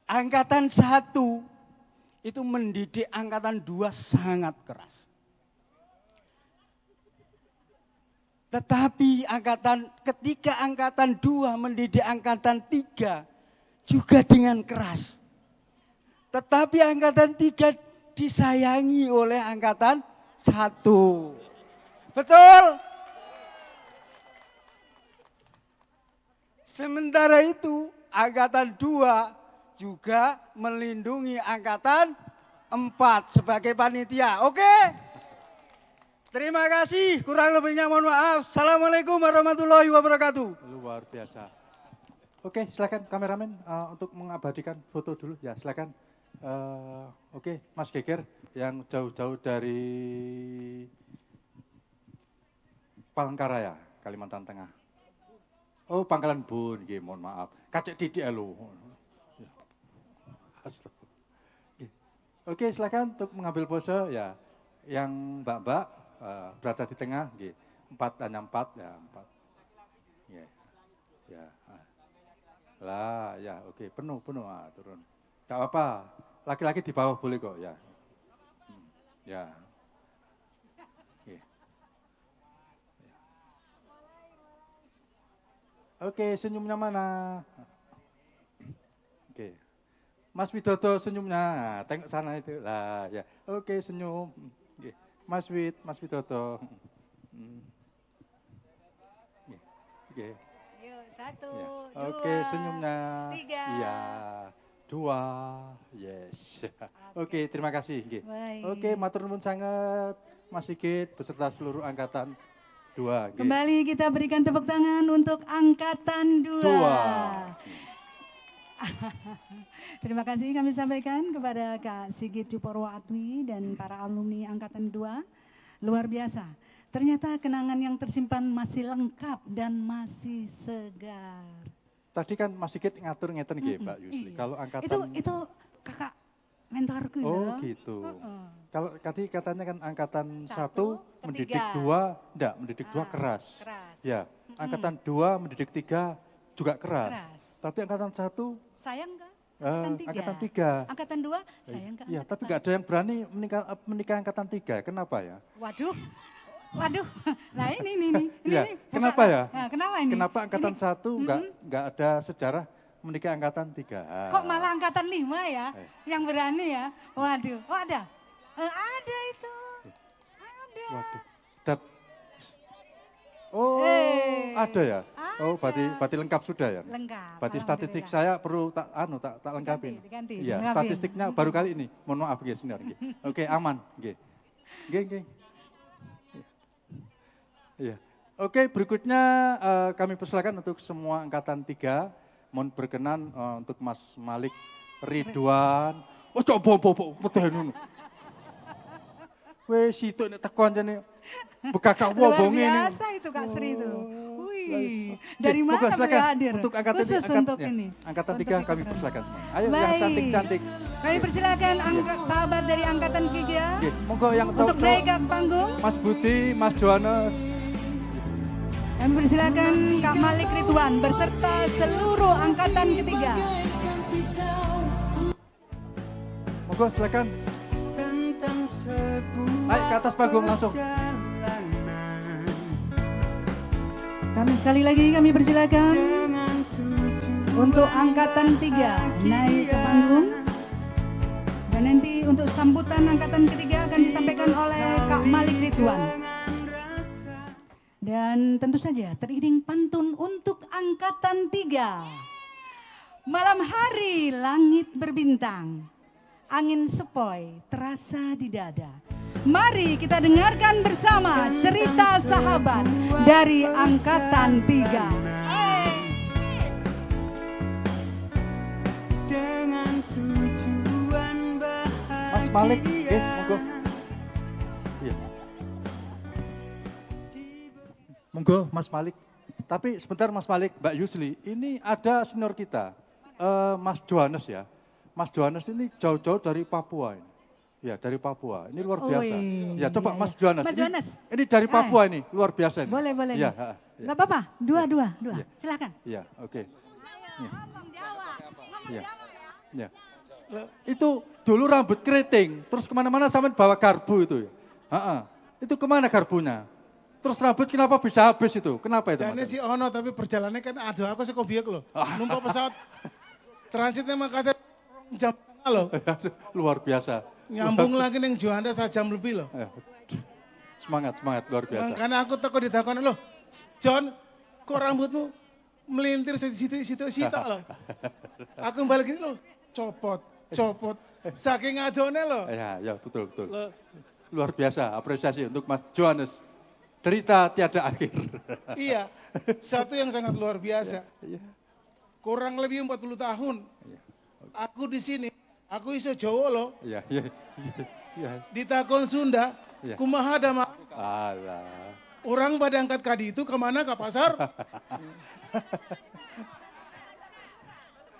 Angkatan 1 itu mendidik Angkatan 2 sangat keras. Tetapi ketika Angkatan 2 mendidik Angkatan 3 juga dengan keras. Tetapi Angkatan 3 disayangi oleh Angkatan 1. Betul? Sementara itu Angkatan 2 juga melindungi Angkatan 4 sebagai panitia. Oke? Terima kasih, kurang lebihnya mohon maaf. Assalamualaikum warahmatullahi wabarakatuh. Luar biasa. Oke, silakan kameramen untuk mengabadikan foto dulu. Ya, silakan. Oke, Mas Geger yang jauh-jauh dari Palangkaraya, Kalimantan Tengah. Oh, Pangkalan Bun, mohon maaf. Kacek didik elo. Oke, silakan untuk mengambil pose ya. Yang mbak-mbak berada di tengah, hanya 4 ya, 4. Ya. Ya. Lah, ya, oke, penuh, turun. Enggak apa-apa. Laki-laki di bawah boleh kok, ya. Ya. Oke, senyumnya mana? Oke. Mas Widodo senyumnya, nah, tengok sana itu lah ya. Oke senyum. Nggih. Mas Widodo. Nggih. Yuk, 1, Ya. 2, Oke senyumnya. 3. Iya. 2. Yes. Oke terima kasih. Nggih. Baik. Oke matur nuwun sangat Mas Sigit beserta seluruh angkatan 2. Nggih. Kembali kita berikan tepuk tangan untuk angkatan 2. 2. Terima kasih kami sampaikan kepada Kak Sigit Juporwo Atwi dan para alumni angkatan 2. Luar biasa. Ternyata kenangan yang tersimpan masih lengkap dan masih segar. Tadi kan Mas Sigit ngatur ngeten nggih Mbak Yusli. Iya. Kalau angkatan Itu kakak mentorku Oh ya. gitu. Kalau tadi katanya kan angkatan 1 Satu, mendidik ketiga. 2, enggak, mendidik 2 keras. Keras. Ya, angkatan 2 mendidik 3 juga keras. Keras. Tapi angkatan 1 Sayang enggak? Angkatan 3. angkatan 3. Angkatan 2 sayang enggak? Iya, tapi enggak ada yang berani menikah angkatan 3. Kenapa ya? Waduh. Waduh. Nah ini. Iya, Ini, kenapa ya? Nah, kenapa ini? Kenapa angkatan Ini. 1 enggak ada sejarah menikah angkatan 3? Kok malah angkatan 5 ya? Yang berani ya? Waduh. Oh ada? Ada itu. Ada. Waduh. Oh, ada ya? Oh, berarti lengkap sudah ya? Lengkap. Berarti statistik alhamdulillah. saya perlu tak lengkapin. Diganti. Iya, lengkapin. statistiknya baru kali ini. Mohon maaf nggih senior nggih. Oke, aman nggih. Nggih. Iya. Oke, berikutnya kami persilakan untuk semua angkatan 3 mohon berkenan untuk Mas Malik Ridwan. Oh, coba medeni ngono. Wes itu nek teko anjene bekakak wobong ini. Luar biasa itu Kak Sri itu. Wih, dari mana Moga beliau silakan hadir? untuk angkatan Khusus untuk ini. Angkatan Untuk 3 kami kita persilakan semua. semua. Ayo yang Baik. cantik-cantik. Kami persilakan sahabat dari angkatan 3 Nggih, monggo yang untuk cowok. naik ke panggung. Mas Budi, Mas Johannes. Kami persilakan Kak Malik Ridwan beserta seluruh angkatan ketiga. Monggo silakan. Naik ke atas panggung langsung. Kami sekali lagi kami persilakan untuk angkatan 3 naik ke panggung. Dan nanti untuk sambutan angkatan ketiga akan disampaikan oleh Kak Malik Ridwan. Dan tentu saja teriring pantun untuk angkatan 3. Malam hari langit berbintang, angin sepoi terasa di dada. Mari kita dengarkan bersama cerita sahabat dari angkatan 3. Mas Malik, monggo. Iya. Monggo Mas Malik. Tapi sebentar Mas Malik, Mbak Yusli, ini ada senior kita, Mas Johannes ya. Mas Johannes ini jauh-jauh dari Papua ini. Ya, dari Papua. Ini luar biasa. Ya, coba Mas Johannes. Mas Johannes. Ini dari Papua ini, luar biasa ini. Boleh. Ya, Enggak apa-apa. Dua. Silakan. Iya, oke. Iya. Ya. Itu dulu rambut keriting, terus kemana-mana sampai bawa garbu itu ya. Itu kemana garbunya? Terus rambut kenapa bisa habis itu? Kenapa itu? Jane si ono tapi perjalanannya kan ada aku sih biak loh. Numpak pesawat transitnya Makassar jam setengah loh. Luar biasa. Nyambung lagi neng Juanda 1 jam lebih loh. Semangat luar biasa. Makanya aku teko ditakoni loh, John, kok rambutmu melintir situ loh. Aku balik gini loh, copot. Saking adone loh. Ya betul. Luar biasa, apresiasi untuk Mas Johannes. Derita tiada akhir. Iya, satu yang sangat luar biasa. Kurang lebih 40 tahun. Aku di sini, aku iso Jawa loh. Iya. Ditakon Sunda, kumaha dama. Alah. Orang pada angkat kadi itu kemana ke pasar?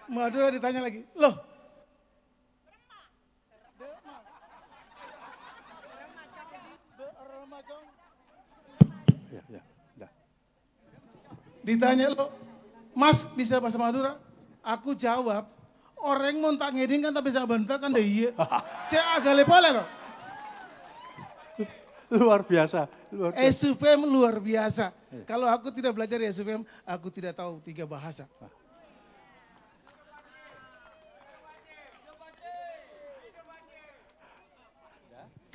Madura ditanya lagi, loh. Ya. Ditanya lo, Mas bisa bahasa Madura? Aku jawab, orang mau tak ngeding kan tak bisa bantu kan deh iya. Cek agak lepole loh. Luar biasa. SUPM luar biasa. Kalau aku tidak belajar di SUPM, aku tidak tahu 3 bahasa.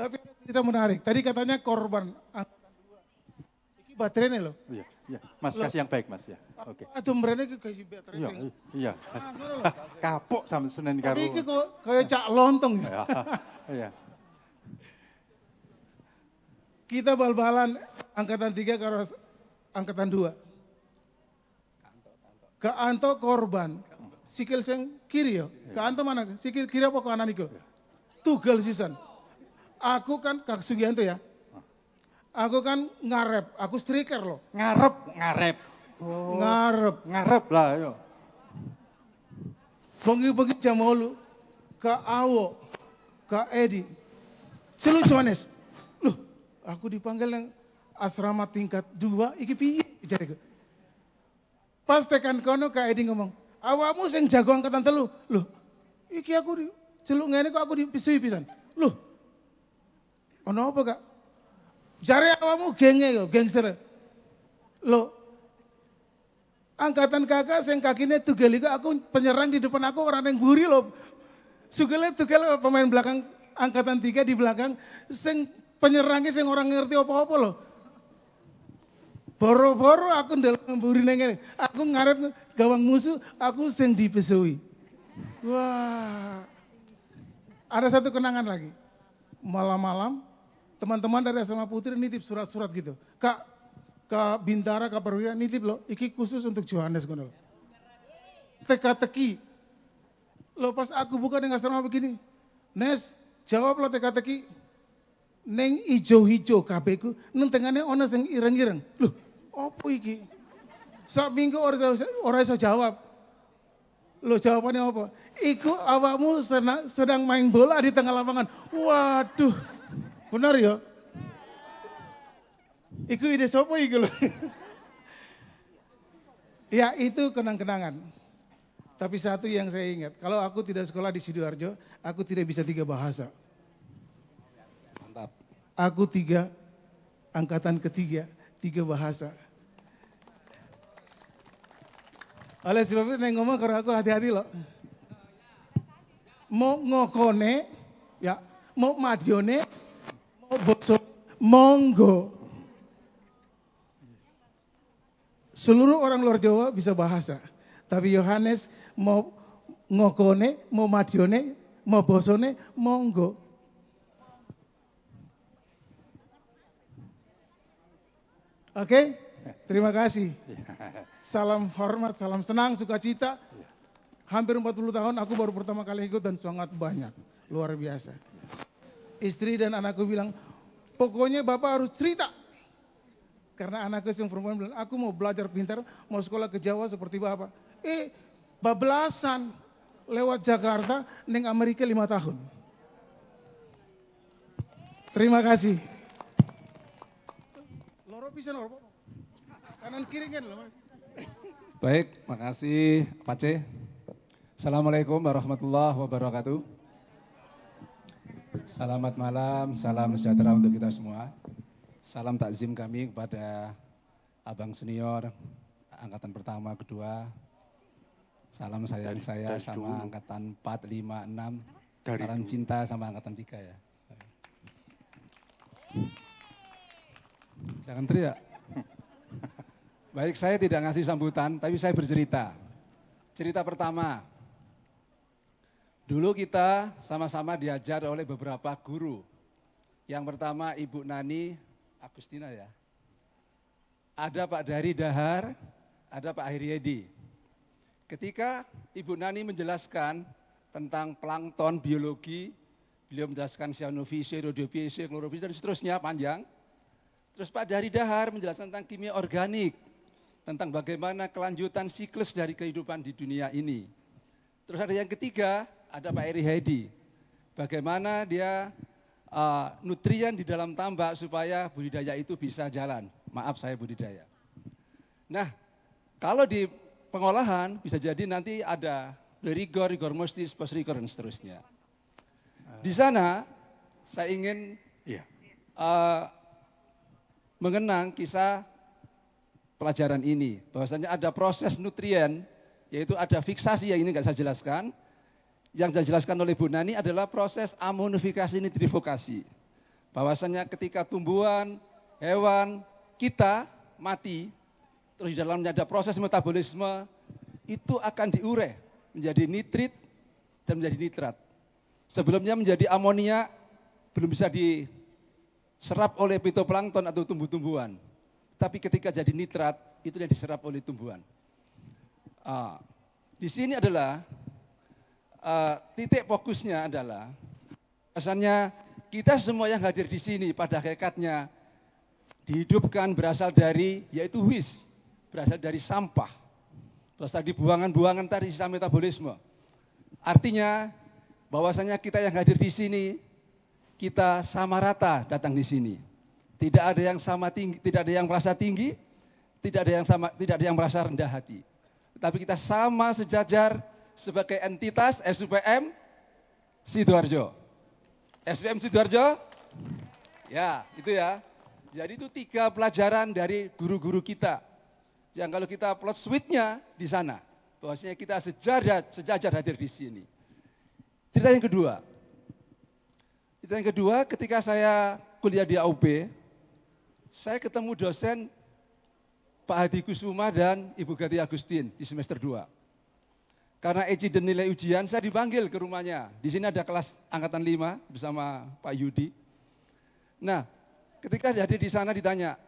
Tapi ada cerita menarik. Tadi katanya korban angkatan 2. Ini baterainya loh. Iya, iya. Mas kasih yang baik, Mas ya. Oke. Atau mereka kasih baterai Iya, sing. iya. Ngono lho. Kapok sama Senin karo. Tapi ini kok kayak cak lontong. Iya. Iya. Kita bal-balan angkatan 3 karo angkatan 2. Ke Anto korban. Sikil sing kiri yo. Ke Anto mana? Sikil kiri apa kanan iku? Tugel sisan. Aku kan Kak Sugianto ya. Aku kan ngarep, aku striker loh. Ngarep. Oh. Ngarep lah yo. Bengi-bengi jam 8 ke Awo, ke Edi. Selucuanes. Loh, aku dipanggil yang asrama tingkat 2, iki piye jariku. Pas tekan kono ke Edi ngomong, awakmu sing jago angkatan 3. Loh, iki aku di celuk ngene kok aku dipisui pisan. Loh, ono apa Kak? Jare awakmu genge yo, gangster. Loh, angkatan kakak sing kakine tugel iku aku penyerang di depan aku orang yang buri loh. Sugele tugel pemain belakang angkatan 3 di belakang sing penyerangnya sing orang ngerti apa-apa loh. Boro-boro aku ndelok mburi nang ngene. Aku ngarep gawang musuh, aku sing dipesui. Wah. Ada satu kenangan lagi. Malam-malam teman-teman dari SMA Putri nitip surat-surat gitu. Kak Bintara, Kak Perwira nitip loh, iki khusus untuk Johannes ngono. Teka-teki. Loh pas aku buka dengan asrama begini. Nes, jawab lo teka-teki. Neng ijo-ijo kabehku, neng tengane ono sing ireng-ireng. Loh, opo iki? Sak minggu ora iso jawab. Loh jawabannya apa? Iku awakmu sedang main bola di tengah lapangan. Waduh. Benar ya? Iku ide sopo iku lho. Ya itu kenang-kenangan. Tapi satu yang saya ingat, kalau aku tidak sekolah di Sidoarjo, aku tidak bisa 3 bahasa. Mantap. Aku angkatan ketiga, 3 bahasa. Oleh sebab itu neng ngomong kalau aku hati-hati loh. Mau ngokone, ya, mau madione, mau bosok, monggo. Seluruh orang luar Jawa bisa bahasa. Tapi Yohanes mau ngokone, mau madione, mau bosone, monggo. Oke, terima kasih. Salam hormat, salam senang, sukacita. Hampir 40 tahun aku baru pertama kali ikut dan sangat banyak. Luar biasa. Istri dan anakku bilang, pokoknya Bapak harus cerita. Karena anakku yang perempuan bilang, aku mau belajar pintar, mau sekolah ke Jawa seperti Bapak. Bablasan lewat Jakarta, neng Amerika 5 tahun. Terima kasih. Loro bisa loro. Kanan kiri kan loh. Baik, makasih Pak C. Assalamualaikum warahmatullahi wabarakatuh. Selamat malam, salam sejahtera untuk kita semua. Salam takzim kami kepada abang senior, angkatan pertama, kedua. Salam sayang saya sama angkatan 4, 5, 6. Salam cinta sama angkatan 3 ya. Jangan teriak. Baik, saya tidak ngasih sambutan, tapi saya bercerita. Cerita pertama, dulu kita sama-sama diajar oleh beberapa guru. Yang pertama Ibu Nani Agustina ya. Ada Pak Dari Dahar, ada Pak Haryadi. Ketika Ibu Nani menjelaskan tentang plankton biologi, beliau menjelaskan cyanophyce, rhodophyce, chlorophyce, dan seterusnya panjang. Terus Pak Dari Dahar menjelaskan tentang kimia organik, tentang bagaimana kelanjutan siklus dari kehidupan di dunia ini. Terus ada yang ketiga, ada Pak Eri Hedi. Bagaimana dia nutrien di dalam tambak supaya budidaya itu bisa jalan. Maaf saya budidaya. Nah, kalau di pengolahan bisa jadi nanti ada rigor, rigor mortis, post rigor dan seterusnya. Di sana saya ingin mengenang kisah pelajaran ini, bahwasanya ada proses nutrien, yaitu ada fiksasi yang ini nggak saya jelaskan. Yang saya jelaskan oleh Bu Nani adalah proses amonifikasi nitrifikasi. bahwasannya ketika tumbuhan, hewan, kita mati, terus di dalamnya ada proses metabolisme, itu akan diurai menjadi nitrit dan menjadi nitrat. Sebelumnya menjadi amonia, belum bisa diserap oleh fitoplankton atau tumbuh-tumbuhan. Tapi ketika jadi nitrat, itu yang diserap oleh tumbuhan. Di sini adalah titik fokusnya adalah asalnya kita semua yang hadir di sini pada hakikatnya dihidupkan berasal dari yaitu waste, berasal dari sampah, berasal dari buangan-buangan tadi sisa metabolisme. Artinya bahwasanya kita yang hadir di sini kita sama rata datang di sini. Tidak ada yang sama tinggi, tidak ada yang merasa tinggi, tidak ada yang merasa rendah hati. Tetapi kita sama sejajar sebagai entitas SUPM Sidoarjo. SUPM Sidoarjo? Ya, itu ya. Jadi itu 3 pelajaran dari guru-guru kita. Yang kalau kita plot switch-nya di sana. Bahwasanya kita sejajar hadir di sini. Cerita yang kedua, ketika saya kuliah di AUB, saya ketemu dosen Pak Hadi Kusuma dan Ibu Gati Agustin di semester 2. Karena insiden nilai ujian, saya dipanggil ke rumahnya. Di sini ada kelas angkatan 5 bersama Pak Yudi. Nah, ketika hadir di sana ditanya,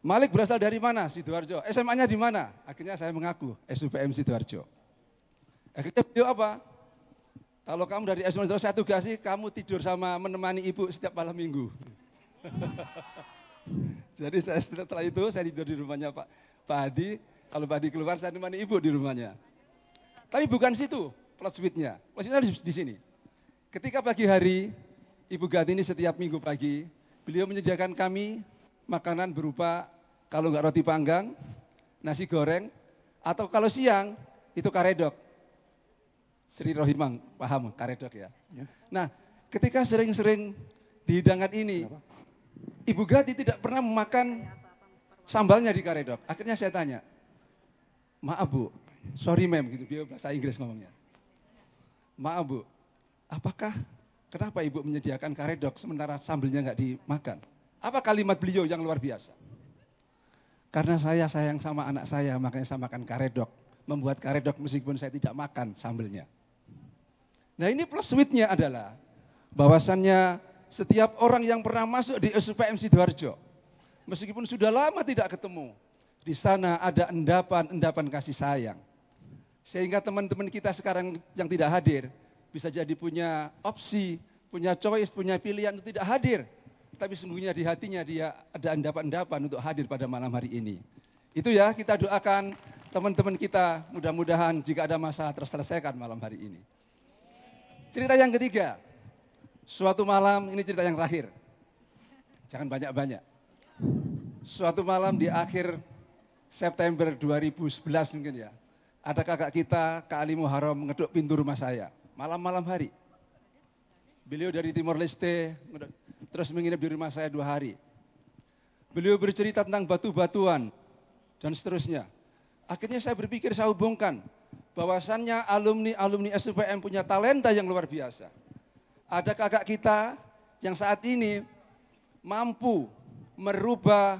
Malik berasal dari mana? Sidoarjo. SMA-nya di mana? Akhirnya saya mengaku, SUPM Sidoarjo. Akhirnya beliau apa? Kalau kamu dari SUPM Sidoarjo, saya tugasi kamu tidur sama menemani ibu setiap malam minggu. Jadi setelah itu saya tidur di rumahnya Pak Hadi. Kalau Pak Hadi keluar, saya menemani ibu di rumahnya. Tapi bukan situ plot switch-nya. Plot switch-nya di sini. Ketika pagi hari, Ibu Gati ini setiap minggu pagi, beliau menyediakan kami makanan berupa kalau nggak roti panggang, nasi goreng, atau kalau siang itu karedok. Sri Rohimang, paham karedok ya? Nah, ketika sering-sering dihidangkan ini, Ibu Gati tidak pernah memakan sambalnya di karedok. Akhirnya saya tanya, maaf Bu, sorry ma'am, gitu, dia bahasa Inggris ngomongnya. Maaf Bu, kenapa Ibu menyediakan karedok sementara sambalnya nggak dimakan? Apa kalimat beliau yang luar biasa? Karena saya sayang sama anak saya, makanya saya makan karedok. Membuat karedok meskipun saya tidak makan sambalnya. Nah ini plus switch-nya adalah bahwasannya setiap orang yang pernah masuk di SUPM Sidoarjo, meskipun sudah lama tidak ketemu, di sana ada endapan kasih sayang. Sehingga teman-teman kita sekarang yang tidak hadir, bisa jadi punya opsi, punya choice, punya pilihan untuk tidak hadir. Tapi sembunyinya di hatinya dia ada endapan-endapan untuk hadir pada malam hari ini. Itu ya, kita doakan teman-teman kita, mudah-mudahan jika ada masalah terselesaikan malam hari ini. Cerita yang ketiga, suatu malam, ini cerita yang terakhir. Jangan banyak-banyak. Suatu malam di akhir September 2011 mungkin ya. Ada kakak kita, Kak Ali Muharram, mengetuk pintu rumah saya. Malam-malam hari. Beliau dari Timor Leste, terus menginap di rumah saya 2 hari. Beliau bercerita tentang batu-batuan dan seterusnya. Akhirnya saya berpikir, saya hubungkan. Bahwasannya alumni SUPM punya talenta yang luar biasa. Ada kakak kita yang saat ini mampu merubah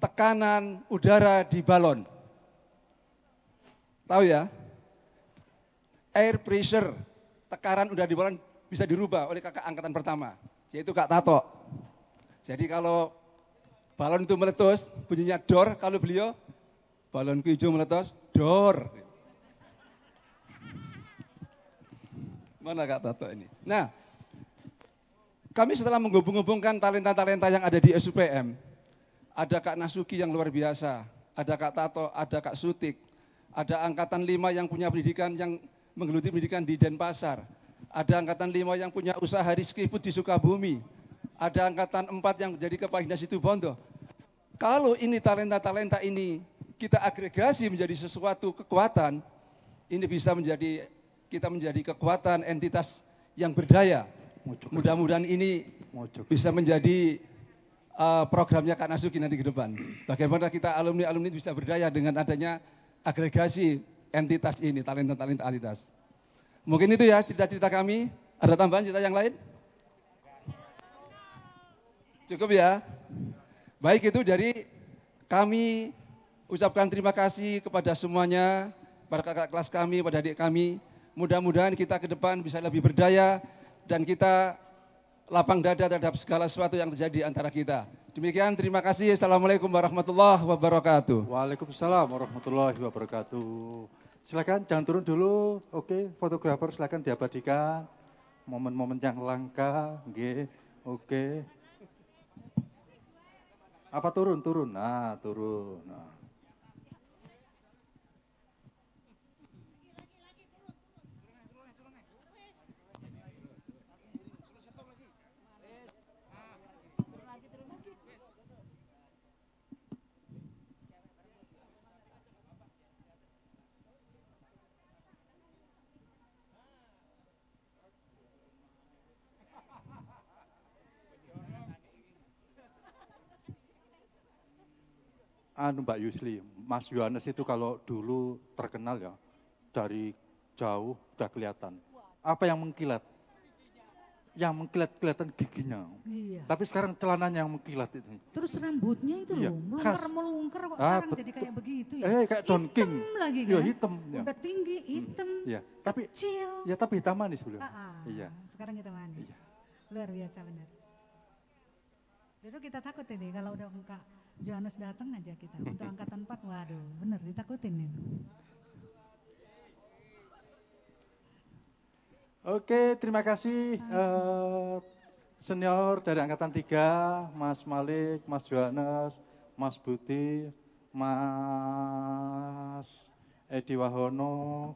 tekanan udara di balon. Tahu ya? Air pressure, tekanan udara di balon bisa dirubah oleh kakak angkatan pertama, yaitu Kak Tato. Jadi kalau balon itu meletus, bunyinya dor, kalau beliau, balonku hijau meletus, dor. Mana Kak Tato ini? Nah, kami setelah menghubung-hubungkan talenta-talenta yang ada di SUPM, ada Kak Nasuki yang luar biasa, ada Kak Tato, ada Kak Sutik, ada Angkatan 5 yang punya pendidikan yang menggeluti pendidikan di Denpasar, ada Angkatan 5 yang punya usaha Rizky Food di Sukabumi, ada Angkatan 4 yang jadi Kepala Dinas Situbondo. Kalau ini talenta-talenta ini kita agregasi menjadi sesuatu kekuatan, ini bisa menjadi kita menjadi kekuatan entitas yang berdaya. Mudah-mudahan ini bisa menjadi programnya Kak Nasuki nanti ke depan. Bagaimana kita alumni-alumni bisa berdaya dengan adanya agregasi entitas ini, talenta-talenta entitas. Mungkin itu ya cerita-cerita kami. Ada tambahan cerita yang lain? Cukup ya? Baik, itu dari kami ucapkan terima kasih kepada semuanya, para kakak kelas kami, pada adik kami. Mudah-mudahan kita ke depan bisa lebih berdaya dan kita lapang dada terhadap segala sesuatu yang terjadi antara kita. Demikian, terima kasih. Assalamualaikum warahmatullahi wabarakatuh. Waalaikumsalam warahmatullahi wabarakatuh. Silakan, jangan turun dulu. Oke, fotografer silakan diabadikan. Momen-momen yang langka, nggih. Oke. Apa turun? Turun. Nah, turun. Nah. Mbak Yusli, Mas Yohanes itu kalau dulu terkenal ya, dari jauh udah kelihatan. Apa yang mengkilat? Yang mengkilat kelihatan giginya. Iya. Tapi sekarang celananya yang mengkilat itu. Terus rambutnya itu Iya, loh, khas. melungker kok Ah, sekarang jadi kayak begitu ya. Kayak Don King. Hitam lagi kan? Iya, hitam. Ya. Udah tinggi, hitam, Iya, tapi kecil. ya tapi hitam manis belum. Iya. Sekarang kita manis. Luar biasa benar. Justru kita takut ini kalau udah Kak Johannes datang aja kita untuk angkatan 4, waduh, bener ditakutin nih. Oke, terima kasih senior dari angkatan 3, Mas Malik, Mas Johannes, Mas Budi, Mas Edi Wahono.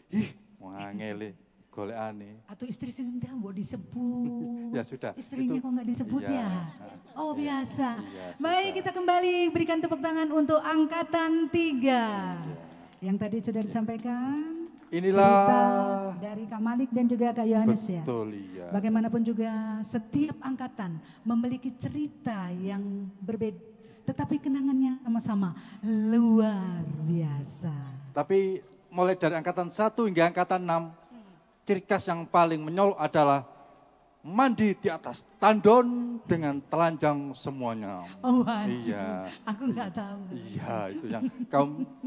Ih, wangele golekane. Atau istri sendiri mau disebut. Ya sudah. Istrinya kok nggak disebut iya. ya? Oh biasa. Iya, Baik, kita kembali berikan tepuk tangan untuk angkatan 3. Yang tadi sudah disampaikan. Inilah Cerita dari Kak Malik dan juga Kak Yohanes ya. Betul, iya. Bagaimanapun juga setiap angkatan memiliki cerita yang berbeda, tetapi kenangannya sama-sama luar biasa. Tapi mulai dari angkatan 1 hingga angkatan 6, ciri khas yang paling menyolok adalah mandi di atas tandon dengan telanjang semuanya. Oh, waduh. Iya. Aku nggak tahu. Iya, itu yang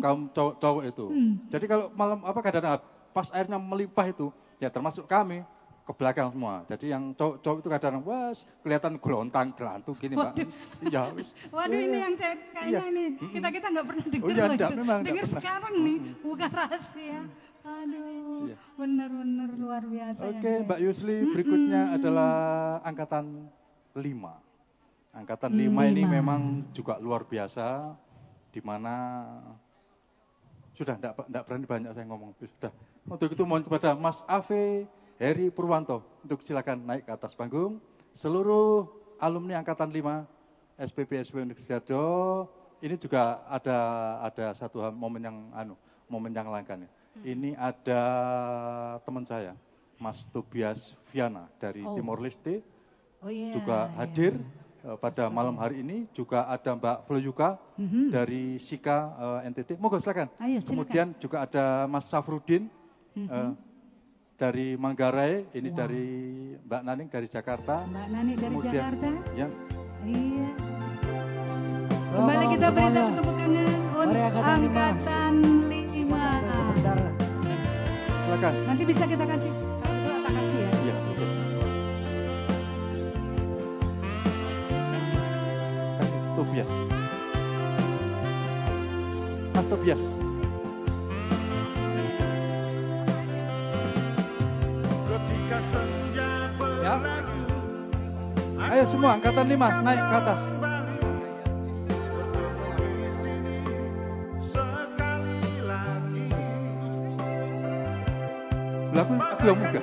kaum cowok itu. Jadi kalau malam kadang-kadang pas airnya melimpah itu, ya termasuk kami ke belakang semua. Jadi yang cowok itu kadang kelihatan gelontang gelantung gini, Mbak. Iya, wis. Waduh, ini yang kayaknya ini kita nggak pernah dengar. Oh iya, memang dengar pernah. sekarang nih, bukan rahasia. Aduh, Iya. benar-benar luar biasa. Oke, Mbak Yusli, berikutnya adalah angkatan 5. Angkatan 5 ini memang juga luar biasa, di mana sudah enggak berani banyak saya ngomong. Sudah. Untuk itu mohon kepada Mas Ave Heri Purwanto untuk silakan naik ke atas panggung. Seluruh alumni angkatan 5 SPP Universitas Sidoarjo, ini juga ada satu momen yang langka nih. Ini ada teman saya, Mas Tobias Viana dari Timor Leste, juga hadir pada malam hari ini. Juga ada Mbak Floyuka dari Sika NTT. Monggo silakan. Ayo, silakan. Kemudian juga ada Mas Safrudin dari Manggarai, ini dari Mbak Naning dari Jakarta. Mbak Naning dari Jakarta. Ya. Iya. Kembali kita beri tepuk tangan untuk angkatan 5. Sebentar. Silakan. Nanti bisa kita kasih. Kalau itu tak kasih ya. Iya. Kasih Tobias. Mas Tobias. Ya. Ayo semua angkatan 5 naik ke atas. Lagu yang muda.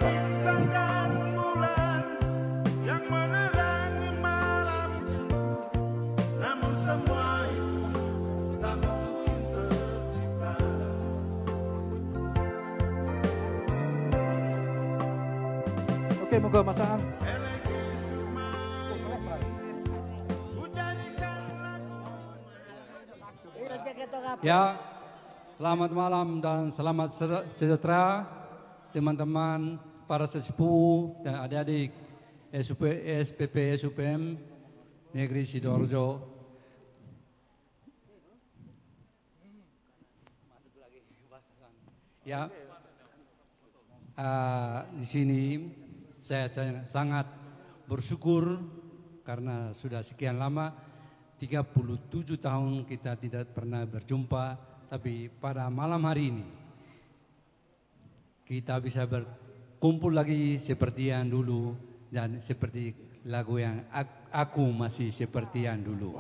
Oke, moga Mas Aang. Ya, selamat malam dan selamat sejahtera teman-teman, para sesepuh dan adik-adik SPP SUPM Negeri Sidoarjo. Ya, di sini saya sangat bersyukur karena sudah sekian lama, 37 tahun kita tidak pernah berjumpa, tapi pada malam hari ini kita bisa berkumpul lagi seperti yang dulu dan seperti lagu yang aku masih seperti yang dulu.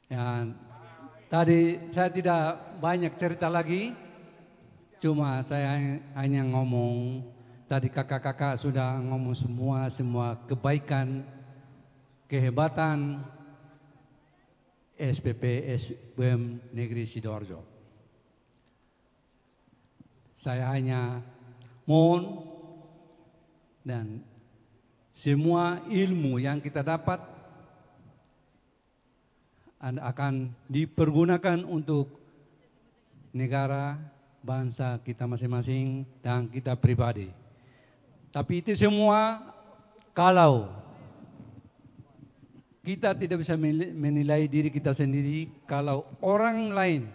Ya, tadi saya tidak banyak cerita lagi, cuma saya hanya ngomong, tadi kakak-kakak sudah ngomong semua kebaikan, kehebatan SPP SBM Negeri Sidoarjo. Saya hanya mohon dan semua ilmu yang kita dapat akan dipergunakan untuk negara, bangsa kita masing-masing dan kita pribadi. Tapi itu semua kalau kita tidak bisa menilai diri kita sendiri, kalau orang lain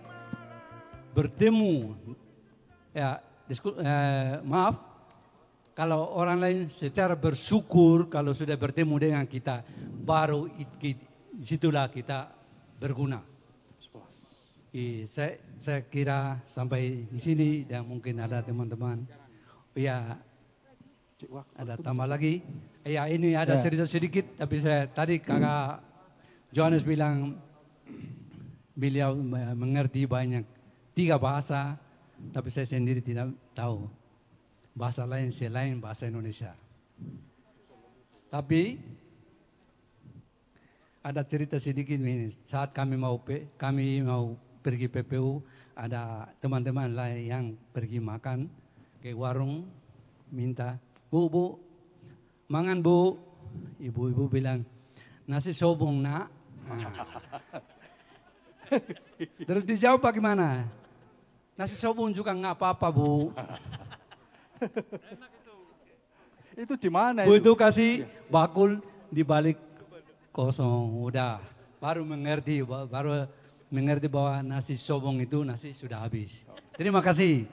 bertemu, maaf, kalau orang lain secara bersyukur kalau sudah bertemu dengan kita, baru situlah kita berguna. Saya kira sampai di sini dan mungkin ada teman-teman. Ya, ada tambah lagi. Ya, ini ada cerita sedikit, tapi saya tadi kakak Johannes bilang beliau mengerti banyak 3 bahasa, tapi saya sendiri tidak tahu bahasa lain selain bahasa Indonesia. Tapi ada cerita sedikit ini. Saat kami mau pergi PPU, ada teman-teman lain yang pergi makan ke warung, minta, Bu, mangan Bu. Ibu-ibu bilang, nasi sobong nak. Terus dijawab bagaimana? Nasi sobong juga nggak apa-apa Bu. Itu di mana Bu itu kasih bakul di balik kosong, udah baru mengerti bahwa nasi sobong itu nasi sudah habis. Terima kasih.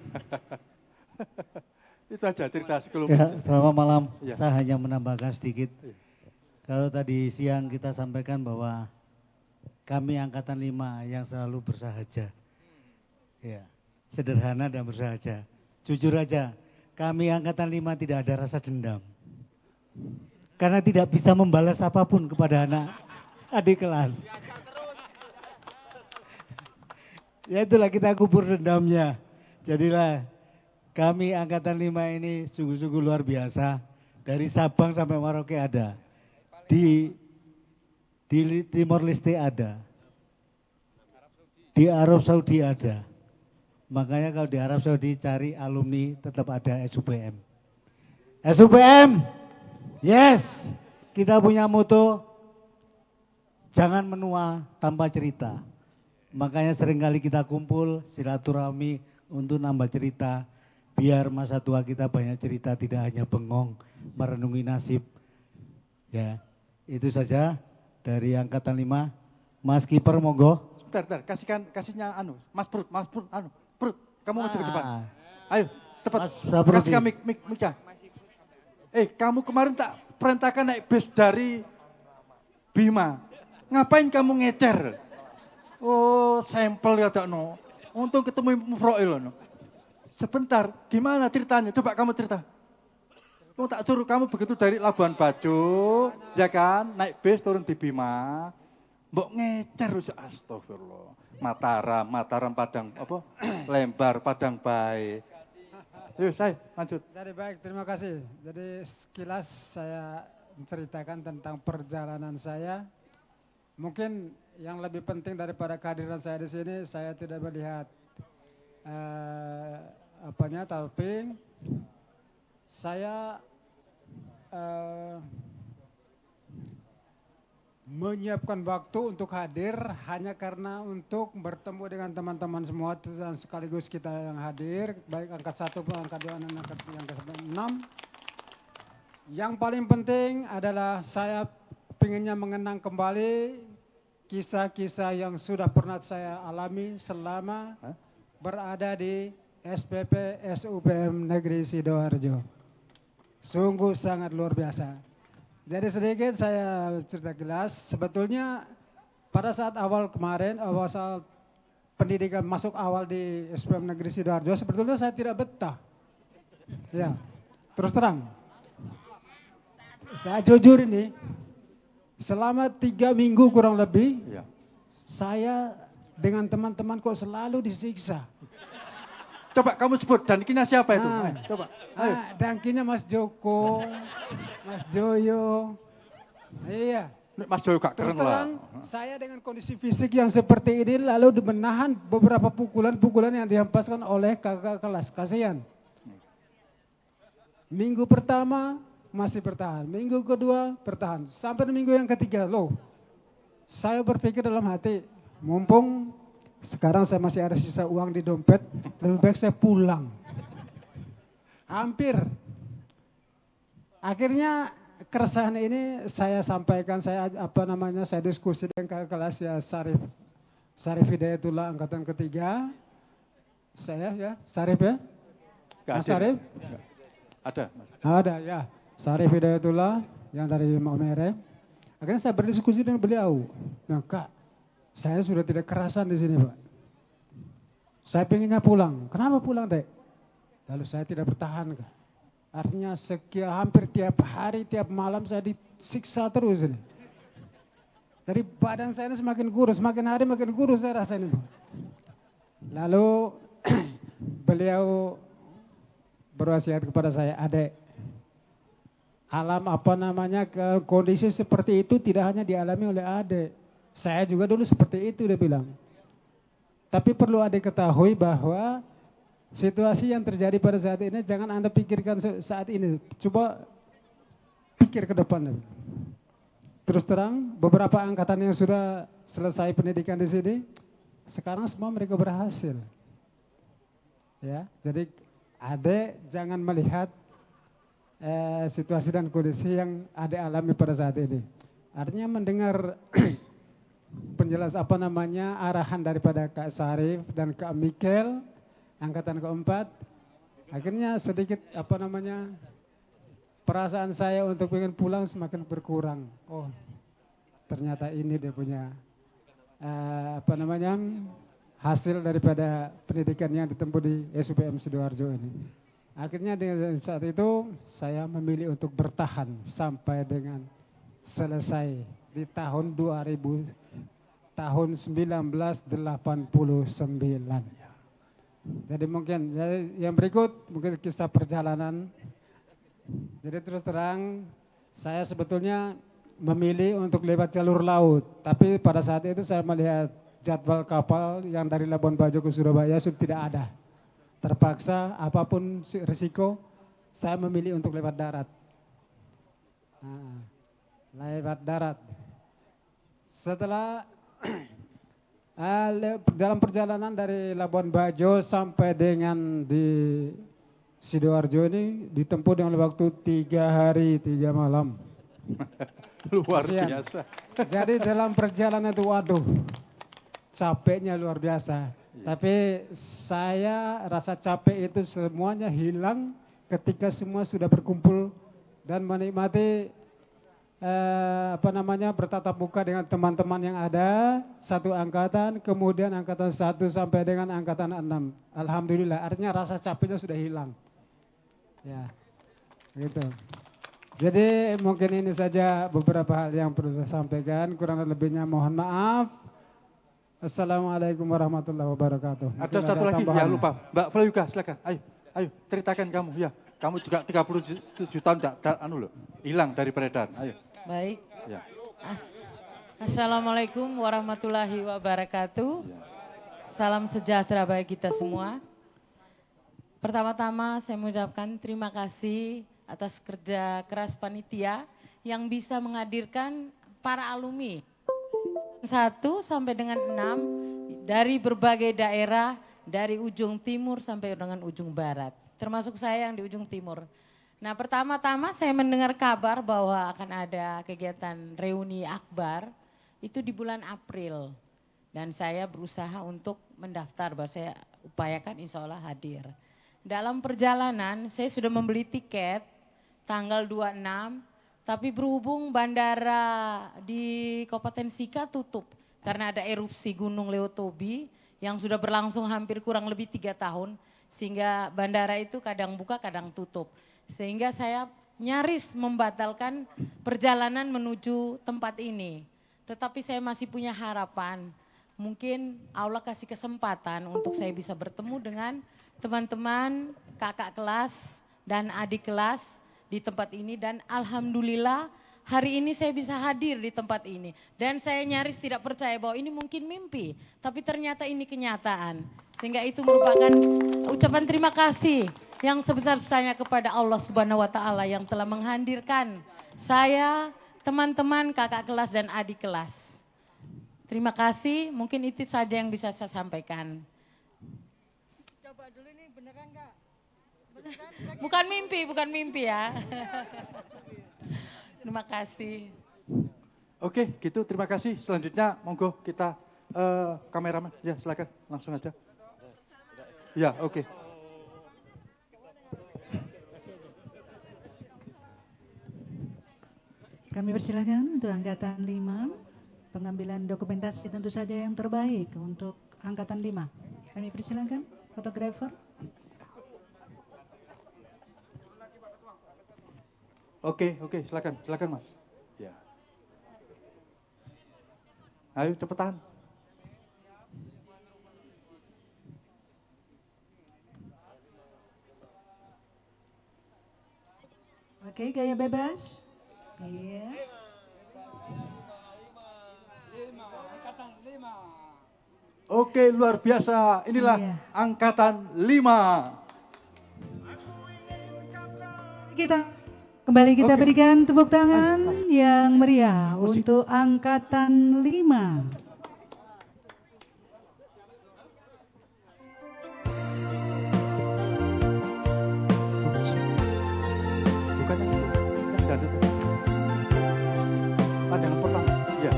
Itu aja cerita sebelum. Ya, selamat malam. Ya. Saya hanya menambahkan sedikit. Kalau tadi siang kita sampaikan bahwa kami angkatan 5 yang selalu bersahaja. Ya, sederhana dan bersahaja. Jujur aja, kami angkatan 5 tidak ada rasa dendam. Karena tidak bisa membalas apapun kepada adik kelas. Ya itulah kita kubur dendamnya. Jadilah kami angkatan 5 ini sungguh-sungguh luar biasa. Dari Sabang sampai Merauke ada. Di Timor Leste ada. Di Arab Saudi ada. Makanya kalau di Arab Saudi cari alumni tetap ada SUPM. SUPM! Yes, kita punya moto jangan menua tanpa cerita. Makanya seringkali kita kumpul silaturahmi untuk nambah cerita. Biar masa tua kita banyak cerita, tidak hanya bengong merenungi nasib. Ya, itu saja dari angkatan 5. Mas Kiper monggo. Bentar, kasihnya Mas Prut, Prut, kamu maju ke depan. Ayo, cepat. Kasih kami mic-nya. Kamu kemarin tak perintahkan naik bus dari Bima. Ngapain kamu ngecer? Oh, sampel ya tak no. Untung ketemu Mufroil no. Sebentar, gimana ceritanya? Coba kamu cerita. Kamu tak suruh kamu begitu dari Labuan Bajo, ya kan? Naik bus turun di Bima. Mbok ngecer, astagfirullah. Mataram Padang apa? Lembar Padang Baik. Yuk, saya lanjut. Jadi baik, terima kasih. Jadi sekilas saya menceritakan tentang perjalanan saya. Mungkin yang lebih penting daripada kehadiran saya di sini, saya tidak melihat talping. Saya menyiapkan waktu untuk hadir hanya karena untuk bertemu dengan teman-teman semua dan sekaligus kita yang hadir, baik angkat 1 pun angkat 2 dan angkat yang ke-6. Yang paling penting adalah saya pinginnya mengenang kembali kisah-kisah yang sudah pernah saya alami selama berada di SPP SUPM Negeri Sidoarjo. Sungguh sangat luar biasa. Jadi sedikit saya cerita jelas, sebetulnya pada saat awal kemarin, awal saat pendidikan masuk awal di SPM Negeri Sidoarjo, sebetulnya saya tidak betah. Ya, terus terang. Saya jujur ini, selama 3 minggu kurang lebih, saya dengan teman-teman kok selalu disiksa. Coba kamu sebut dankinya siapa itu? Coba. Ayo. Dankinya Mas Joko, Mas Joyo. Iya. Mas Joyo gak Terus keren lah. terang, saya dengan kondisi fisik yang seperti ini lalu menahan beberapa pukulan-pukulan yang dihempaskan oleh kakak kelas. Kasihan. Minggu pertama masih bertahan, minggu kedua bertahan, sampai minggu yang ketiga, loh. Saya berpikir dalam hati, mumpung sekarang saya masih ada sisa uang di dompet, lebih baik saya pulang. Hampir. Akhirnya keresahan ini saya sampaikan, saya diskusi dengan kakak kelas ya Sarif Hidayatullah angkatan ketiga. Saya ya, Sarif ya? Mas Sarif? Ada. Ada ya, Sarif Hidayatullah yang dari Maumere. Akhirnya saya berdiskusi dengan beliau. Nah, Kak, saya sudah tidak kerasan di sini, Pak. Saya pengennya pulang. Kenapa pulang, Dek? Lalu saya tidak bertahan, Kak. Artinya hampir tiap hari, tiap malam saya disiksa terus ini. Jadi badan saya ini semakin kurus, makin hari makin kurus saya rasa ini, Pak. Lalu beliau berwasiat kepada saya, Adek, kondisi seperti itu tidak hanya dialami oleh Adek. Saya juga dulu seperti itu, dia bilang. Tapi perlu Adek ketahui bahwa situasi yang terjadi pada saat ini jangan Anda pikirkan saat ini. Coba pikir ke depan. Terus terang, beberapa angkatan yang sudah selesai pendidikan di sini, sekarang semua mereka berhasil. Ya, jadi Adek jangan melihat situasi dan kondisi yang Adek alami pada saat ini. Artinya mendengar arahan daripada Kak Sarif dan Kak Mikel angkatan keempat, akhirnya sedikit perasaan saya untuk pengen pulang semakin berkurang. Oh, ternyata ini dia punya hasil daripada pendidikan yang ditempuh di SUPM Sidoarjo ini. Akhirnya dengan saat itu saya memilih untuk bertahan sampai dengan selesai di tahun 1989. Jadi mungkin yang berikut mungkin kisah perjalanan. Jadi terus terang saya sebetulnya memilih untuk lewat jalur laut. Tapi pada saat itu saya melihat jadwal kapal yang dari Labuan Bajo ke Surabaya sudah tidak ada. Terpaksa apapun risiko saya memilih untuk lewat darat. Lewat darat. Setelah dalam perjalanan dari Labuan Bajo sampai dengan di Sidoarjo ini ditempuh dengan waktu 3 hari 3 malam. Luar biasa. Jadi dalam perjalanan itu waduh capeknya luar biasa. Tapi saya rasa capek itu semuanya hilang ketika semua sudah berkumpul dan menikmati bertatap muka dengan teman-teman yang ada satu angkatan, kemudian angkatan 1 sampai dengan angkatan 6. Alhamdulillah, artinya rasa capeknya sudah hilang. Ya, gitu. Jadi mungkin ini saja beberapa hal yang perlu saya sampaikan. Kurang lebihnya mohon maaf. Assalamualaikum warahmatullahi wabarakatuh. Ada satu lagi, ya lupa. Mbak Flayuga, silakan. Ayo, ceritakan kamu. Ya, kamu juga 37 tahun hilang dari peredaran. Ayo. Baik. Ya. Assalamualaikum warahmatullahi wabarakatuh. Salam sejahtera bagi kita semua. Pertama-tama saya mengucapkan terima kasih atas kerja keras panitia yang bisa menghadirkan para alumni 1 sampai dengan 6 dari berbagai daerah, dari ujung timur sampai dengan ujung barat. Termasuk saya yang di ujung timur. Nah, pertama-tama saya mendengar kabar bahwa akan ada kegiatan reuni akbar itu di bulan April. Dan saya berusaha untuk mendaftar, bahwa saya upayakan insya Allah hadir. Dalam perjalanan saya sudah membeli tiket tanggal 26, tapi berhubung bandara di Kabupaten Sika tutup karena ada erupsi Gunung Leotobi yang sudah berlangsung hampir kurang lebih 3 tahun, sehingga bandara itu kadang buka kadang tutup. Sehingga saya nyaris membatalkan perjalanan menuju tempat ini. Tetapi saya masih punya harapan, mungkin Allah kasih kesempatan untuk saya bisa bertemu dengan teman-teman, kakak kelas dan adik kelas di tempat ini. Dan alhamdulillah hari ini saya bisa hadir di tempat ini. Dan saya nyaris tidak percaya bahwa ini mungkin mimpi, tapi ternyata ini kenyataan. Sehingga itu merupakan ucapan terima kasih yang sebesar-besarnya kepada Allah Subhanahu wa Ta'ala yang telah menghadirkan saya, teman-teman, kakak kelas dan adik kelas. Terima kasih, mungkin itu saja yang bisa saya sampaikan. Coba dulu ini beneran Kak? Bukan mimpi ya. Terima kasih. Oke, gitu terima kasih. Selanjutnya monggo kita kameramen, ya silakan langsung aja. Ya, oke. Kami persilakan untuk angkatan 5, pengambilan dokumentasi tentu saja yang terbaik untuk angkatan 5. Kami persilakan fotografer. Oke, silakan Mas. Ya. Ayo cepetan. Oke, gaya bebas. Iya. Oke, luar biasa. Inilah angkatan 5. Kembali kita berikan tepuk tangan yang meriah untuk angkatan 5. Ada yang pertama. Ya.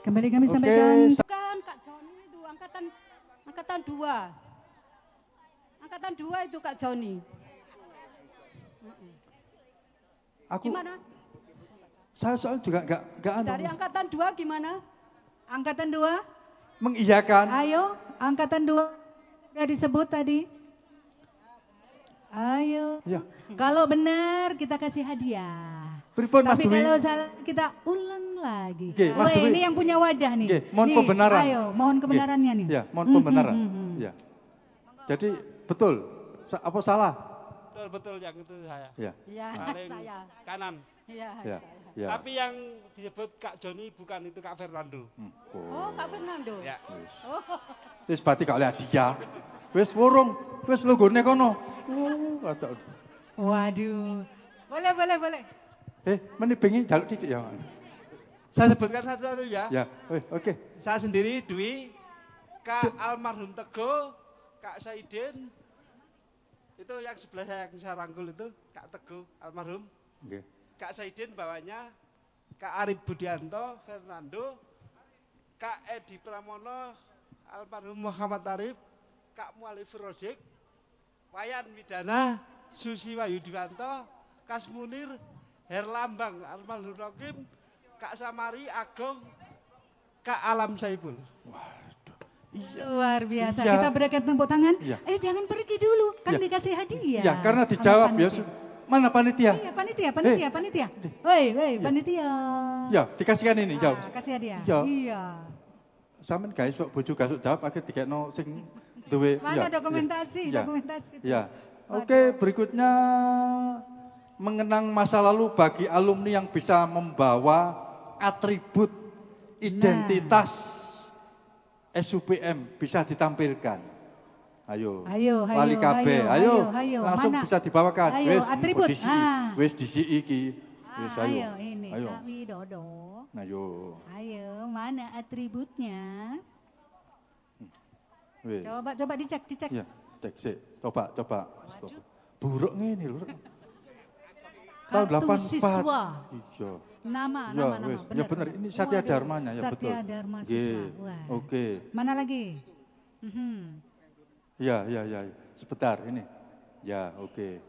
Kembali kami sampaikan. Bukan Kak Joni itu angkatan 2. Angkatan 2 itu Kak Joni. Gimana? Saya soal juga enggak Dari angkatan 2 gimana? Angkatan 2? Mengiyakan. Ayo, angkatan 2 sudah disebut tadi. Ayo. Ya. Kalau benar kita kasih hadiah. Pripun Mas Tapi Dwi? kalau salah kita ulang lagi. Oke, Mas Weh, Dwi. ini yang punya wajah nih. Oke, mohon Nih, pembenaran. Ayo, mohon kebenarannya nih. Ya, mohon pembenaran. Ya. Jadi betul. Apa salah? Betul yang itu saya. Ya. Iya, Paling saya. kanan. Iya, Ya. saya. Ya. Tapi yang disebut Kak Joni bukan itu Kak Fernando. Oh, Kak Fernando. Ya. Oh. Wis berarti gak oleh hadiah. Wis wurung, wis logone kono. Waduh. Boleh. Meni bengi jaluk titik ya. Saya sebutkan satu-satu ya. Ya, oke. Saya sendiri Dwi, Kak Almarhum Teguh, Kak Saidin, itu yang sebelah saya yang saya rangkul itu Kak Teguh Almarhum. Oke. Kak Saidin bawahnya, Kak Arif Budianto, Fernando, Kak Edi Pramono, Almarhum Muhammad Arif, Kak Mualif Rozik, Wayan Widana, Susi Wayudiwanto, Kas Munir, Herlambang, Almarhum Rokim, Kak Samari, Agong, Kak Alam Saiful. Luar biasa. Iya. Kita berikan tepuk tangan. Iya. Jangan pergi dulu, kan Iya. dikasih hadiah. Ya, karena dijawab sama ya. panitia. Mana panitia? Iya, panitia. Woi, panitia. Ya, dikasihkan ini jawab. Kasih hadiah. Ya. Iya. Sampeyan gawe sok bojo gasuk jawab akhir dikekno sing duwe. Mana ya, dokumentasi, ya, dokumentasi. Ya. Oke, berikutnya mengenang masa lalu bagi alumni yang bisa membawa atribut identitas SUPM bisa ditampilkan. Ayo. Wali KB, ayo. Langsung Mana? bisa dibawakan. Ayo, atribut. Wis disi iki. Wis ayo. Ayo, ini Ayo. Kak Widodo. Ayo. Ayo, mana atributnya? Wis. Coba dicek. Ya. Cek sik. Coba. Stop. Buruk ngene lho. Tahun Kartu 84. siswa. Iya. Nama. Ya bener, ini Satya Waduh, Dharmanya ya betul. Satya Dharma Nggih, siswa. Wah. Oke. Mana lagi? Mhm. Ya. Sebentar ini. Ya, oke.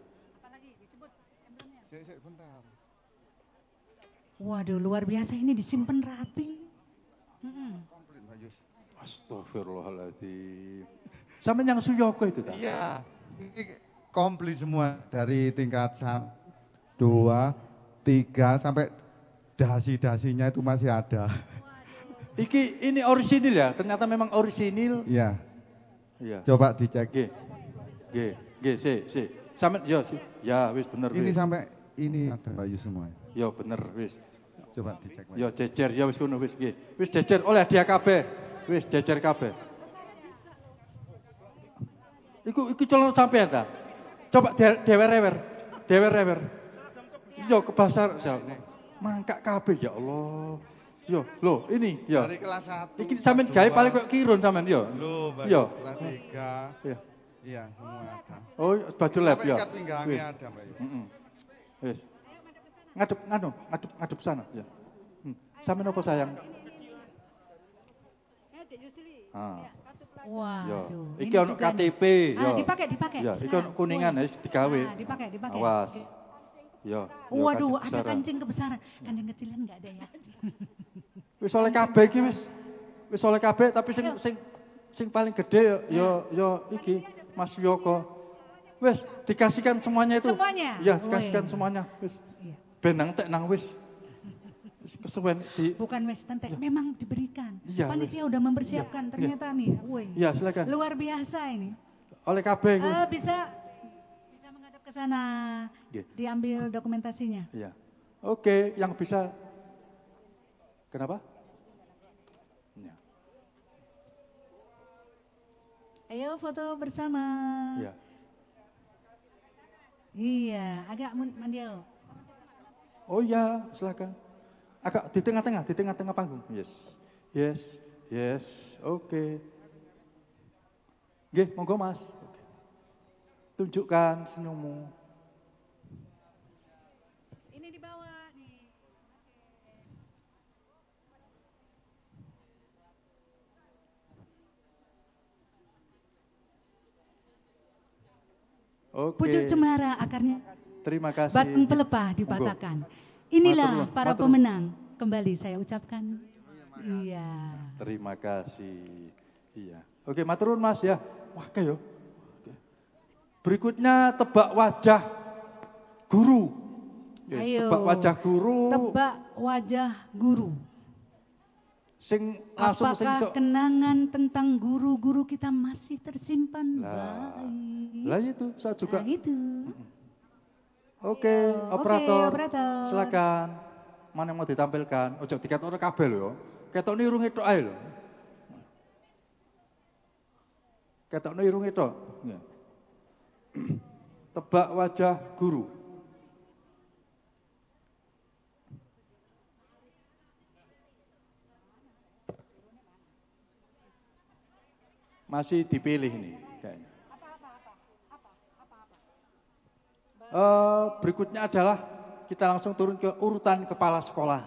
Waduh, luar biasa ini disimpan rapi. Mhm. Astagfirullahaladzim. Sama yang Suyoko itu tak? Iya. Ini komplit semua dari tingkat 2, 3 sampai dasi-dasinya itu masih ada. Ini orisinil ya? Ternyata memang orisinil. Iya. Iya. Coba dicek. Sik. Sampe ya wis bener Ini wis. sampai ini ada bayu semua. Ya bener wis. Coba dicek. Ya jejer ya wis ngono wis nggih. Wis jejer oleh dia kabeh. Wis jejer kabeh. Iku calon sampean ta? Coba dewer-rewer. Yo kebasar mangkak kabeh ya Allah. Yo, lho ini ya. Dari kelas 1. Iki sampean gawe paling kok kirun sampean yo. Lho, Yo. kelas 3. Iya. Iya, semua ada. Oh, baju lab Sampai ya. ikat pinggangnya ada, Mbak. Wis. Ngadep sana ya. Sampean apa sayang? Waduh. Iki ono KTP yo. Dipakai. Ya, iki ono kuningan wis digawe. Dipakai. Awas. Yo. Waduh, ada kancing kebesaran. Kancing kecilan enggak ada ya. Wis oleh kabeh iki wis. Wis oleh kabeh tapi sing paling gede yo iki Mas Yoko. Wis dikasihkan semuanya itu. Semuanya? Ya, dikasihkan semuanya wis. Ben nang tek nang wis. Kesuwen di Bukan wis tentek, memang diberikan. Iya, Panitia udah mempersiapkan ternyata nih. Woi. Iya, silakan. Luar biasa ini. Oleh kabeh iku. Bisa menghadap ke sana. Diambil dokumentasinya. Iya. Oke, yang bisa. Kenapa? Ya. Ayo foto bersama. Iya. Iya, agak mandiau. Oh iya, silakan. Agak di tengah-tengah panggung. Yes. Oke. Nggih, monggo Mas. Oke. Tunjukkan senyummu. Ini di bawah nih. Oke. Pucuk cemara akarnya. Terima kasih. Batang pelepah dipatahkan. Inilah para pemenang. Kembali saya ucapkan. Iya. Terima kasih. Iya. Oke, maturun Mas ya. Wah, kayo. Berikutnya tebak wajah guru. Yes, Ayo. Tebak wajah guru. Tebak wajah guru. Sing langsung Apakah kenangan tentang guru-guru kita masih tersimpan baik? Lah itu, saya juga. Nah, itu. Oke, operator. operator. Silakan. Mana yang mau ditampilkan? Ojo diketokno kabeh lho. Ketokno irunge tok ae lho. Ketokno irunge tok. Ya. Tebak wajah guru. Masih dipilih nih kayaknya. Berikutnya adalah kita langsung turun ke urutan kepala sekolah.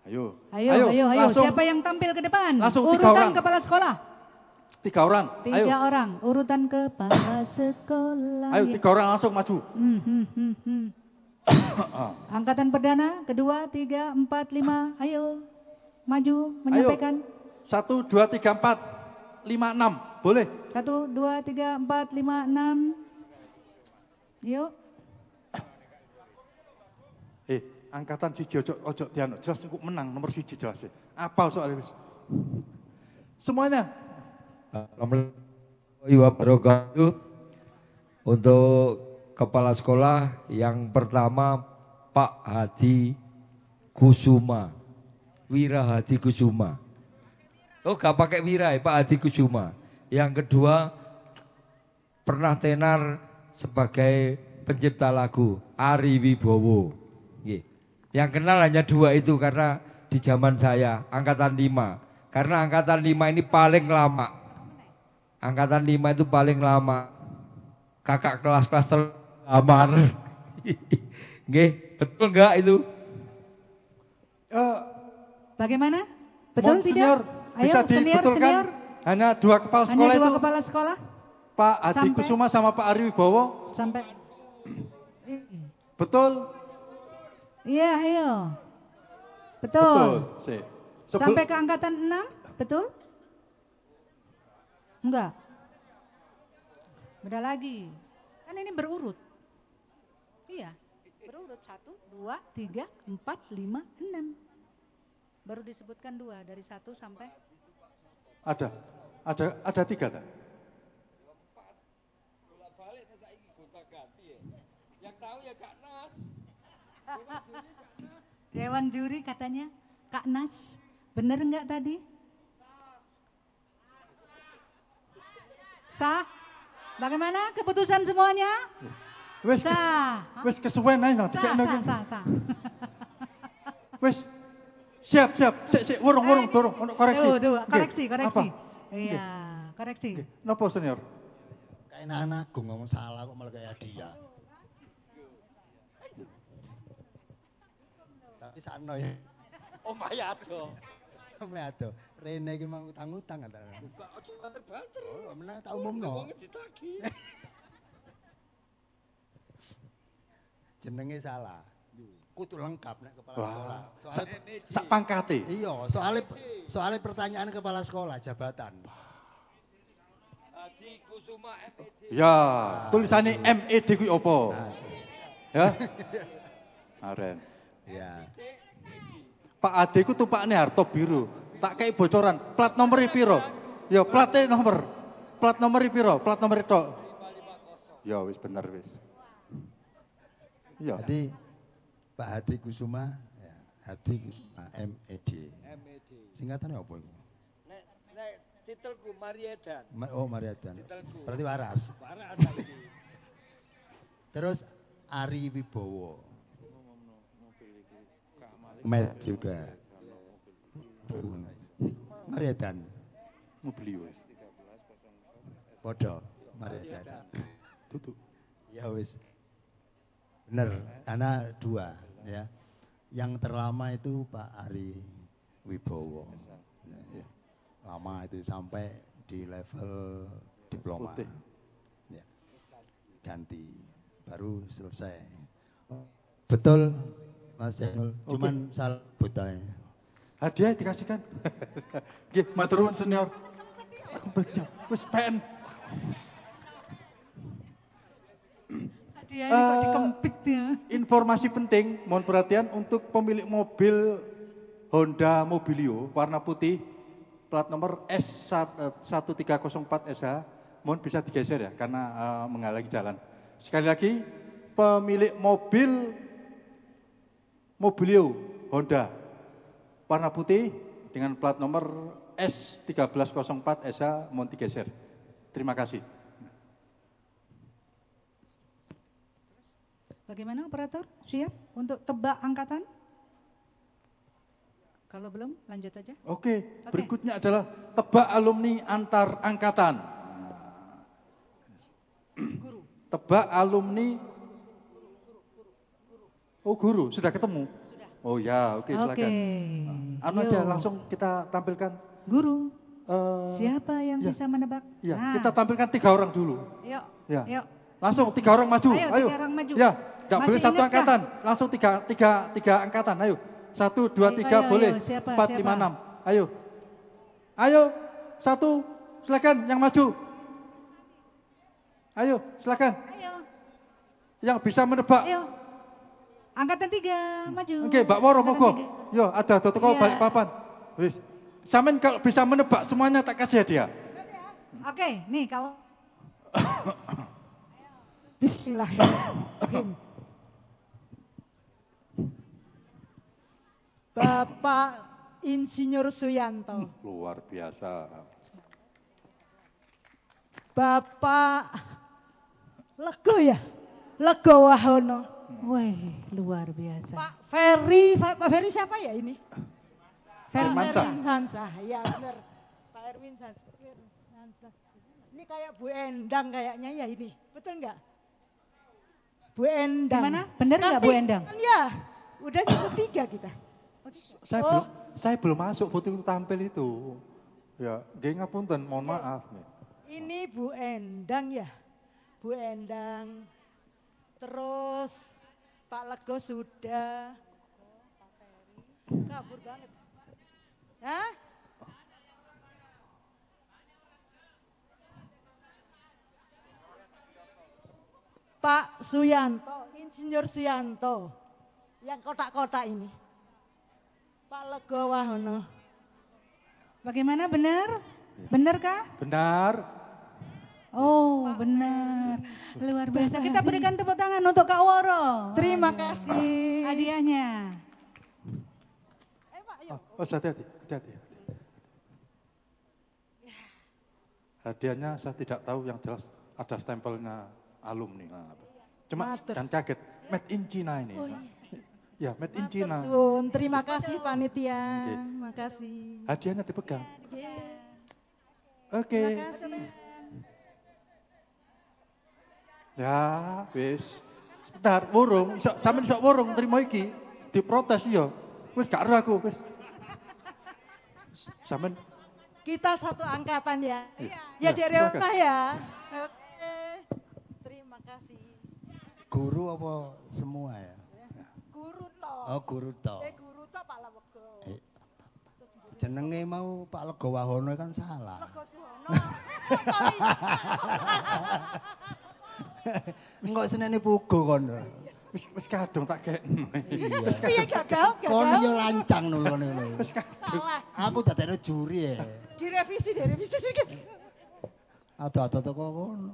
Ayo. Langsung. Siapa yang tampil ke depan? Langsung 3 urutan orang. kepala sekolah. 3 orang. 3 orang. Urutan kepala sekolah. Ayo 3 orang langsung maju. Angkatan perdana, kedua, 3, 4, 5. Ayo, maju, menyampaikan. 1, 2, 3, 4, 5, 6. Boleh? 1, 2, 3, 4, 5, 6. Yuk. Angkatan siji ojo diano, jelas engko menang nomor 1 jelas ya. Apal soalnya wis. Semuanya. Assalamualaikum wabarakatuh. Untuk kepala sekolah yang pertama Pak Hadi Kusuma. Wira Hadi Kusuma. Oh gak pakai Wira ya, Pak Hadi Kusuma. Yang kedua pernah tenar sebagai pencipta lagu Ari Wibowo. Yang kenal hanya 2 itu karena di zaman saya angkatan 5. Karena angkatan 5 ini paling lama. Angkatan 5 itu paling lama. Kakak kelas-kelas terlamar. Nggih, betul enggak itu? Bagaimana? Betul Mohon tidak? senior, Ayo bisa senior, dibetulkan senior. hanya 2 kepala Hanya sekolah 2 itu kepala sekolah? Pak Adi Sampai- Kusuma sama Pak Ari Wibowo. Sampai. Betul? Iya, ayo. Betul. Betul. Sampai ke angkatan 6, betul? Enggak. Beda lagi. Kan ini berurut. Iya, berurut 1, 2, 3, 4, 5, 6. Baru disebutkan 2 dari 1 sampai Ada 3 tak? Yang tahu ya Kak Nas. Dewan juri katanya Kak Nas. Bener enggak tadi? Sah? Bagaimana keputusan semuanya? Wes Sah. wes kesuwen ae no. Sah. Wes. Siap. Sik, durung, ono koreksi. Tuh, koreksi. Apa? Iya, koreksi. Napa senior? Kayak anak Agung ngomong salah kok malah kayak dia. Tapi sano ya. Mayado. Mayado. Rene iki mang utang-utang antara. Buka aja banter-banter. Oh, menang tak umumno. Jenenge salah. Kudu lengkap nek kepala sekolah. Sak pangkate. Iya, soalnya pertanyaan kepala sekolah jabatan. Adi Kusuma MED. Ya, tulisannya MED kuwi opo? Ya. Aren. Ya. Pak Ade ku tumpakne harta biru. Tak kei bocoran, plat nomor piro? Ya, platnya nomor. Plat nomor piro? Plat nomor tok. Ya wis bener wis. Iya. Jadi Pak Hadi Kusuma, ya, Hadi Kusuma MED. Singkatannya apa itu? Nek titelku Mariedan. Mariedan. Titelku. Berarti waras. Waras saiki. Terus Ari Wibowo. Met juga. Mariedan. Mobil wis. Podo Mariedan. Tutup. Ya wis. Bener, karena 2 ya. Yang terlama itu Pak Ari Wibowo. Ya. Lama itu sampai di level diploma. Ya. Ganti, baru selesai. Betul Mas Jainul, cuman salah buta. Hadiah dikasihkan. Nggih, matur nuwun senior. Aku baca, wis PN. Dia ini kok dikempit ya. Informasi penting, mohon perhatian untuk pemilik mobil Honda Mobilio warna putih plat nomor S1304SH, mohon bisa digeser ya karena menghalangi jalan. Sekali lagi, pemilik mobil Mobilio Honda warna putih dengan plat nomor S1304SH, mohon digeser. Terima kasih. Bagaimana operator? Siap untuk tebak angkatan? Kalau belum, lanjut aja. Oke, berikutnya adalah tebak alumni antar angkatan. Guru. Tebak alumni. Oh guru, sudah ketemu? Sudah. Oh ya, oke silakan. Anu aja langsung kita tampilkan. Guru. Siapa yang bisa menebak? Iya, Nah. kita tampilkan 3 orang dulu. Yuk, Ya. yuk. Langsung 3 orang maju. Ayo, 3 orang maju. Ya, nggak boleh Masih 1 ingat angkatan. Langsung tiga angkatan. Ayo. 1, 2, 3 Ayo, boleh. siapa, 4, 5, 6. Ayo. Ayo. 1, silakan yang maju. Ayo, silakan. Ayo. Yang bisa menebak. Ayo. Angkatan 3, maju. Oke, Mbak Woro Angkatan monggo. 3. Yo, ada toko Iya. balik papan. Wis. Samen kalau bisa menebak semuanya tak kasih hadiah. Oke, nih kawan. Bismillahirrahmanirrahim. Bapak Insinyur Suyanto. Luar biasa. Bapak Lego ya? Lego Wahono. Wih, luar biasa. Pak Ferry siapa ya ini? Firmansyah. Firmansyah, ya benar. Pak Erwin Sansah. Ini kayak Bu Endang kayaknya ya ini. Betul nggak? Bu Endang. Gimana? Bener nggak Bu Endang? Kan ya, udah yang ketiga kita. Saya belum masuk foto itu tampil itu. Ya, nggih ngapunten, mohon maaf nih. Ini Bu Endang ya. Bu Endang. Terus Pak Lego sudah. Kabur banget. Hah? Pak Suyanto, Insinyur Suyanto. Yang kotak-kotak ini. Pak Lego Wahono. Bagaimana benar? Benar kah? Benar. Oh, benar. Luar biasa. Kita berikan tepuk tangan untuk Kak Woro. Terima kasih. Hadiahnya. Oh, hati-hati. Hadiahnya saya tidak tahu, yang jelas ada stempelnya alumni. Nah, cuma jangan kaget, made in China ini. Oh, ya, made in China. Sun, terima kasih panitia. Terima kasih. Hadiahnya dipegang. Yeah. Oke. Terima kasih. Ya, wis. Sebentar, wurung, sampeyan iso wurung terima iki. Diprotes ya. Wis gak ero aku, wis. Sampeyan Kita satu angkatan ya. Ya, Ya dari silakan. rumah ya. Oke. Terima kasih. Guru apa semua ya? Guru toh. Oh, guru toh. Guru toh Pak Lawego. Jenenge mau Pak Lego Wahono kan salah. Lego Suhono. Engko senene pugo kon. Wis kadung tak kekno. Iya. Piye gagal? Kon yo lancang ngono lho. Wis kadung. Salah. Aku dadekno juri ya. Direvisi sedikit. Ado-ado teko kono.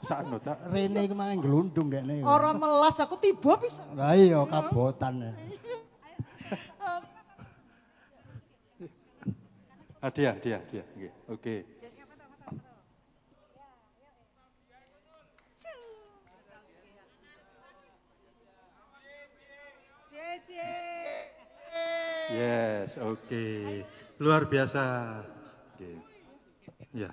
Sakno, Cak. Rene iki mang glundung dekne. Ora melas aku tiba bisa. Lah iya kabotan. Hadiah, nggih. Oke. Yes, oke. Luar biasa. Oke. Ya.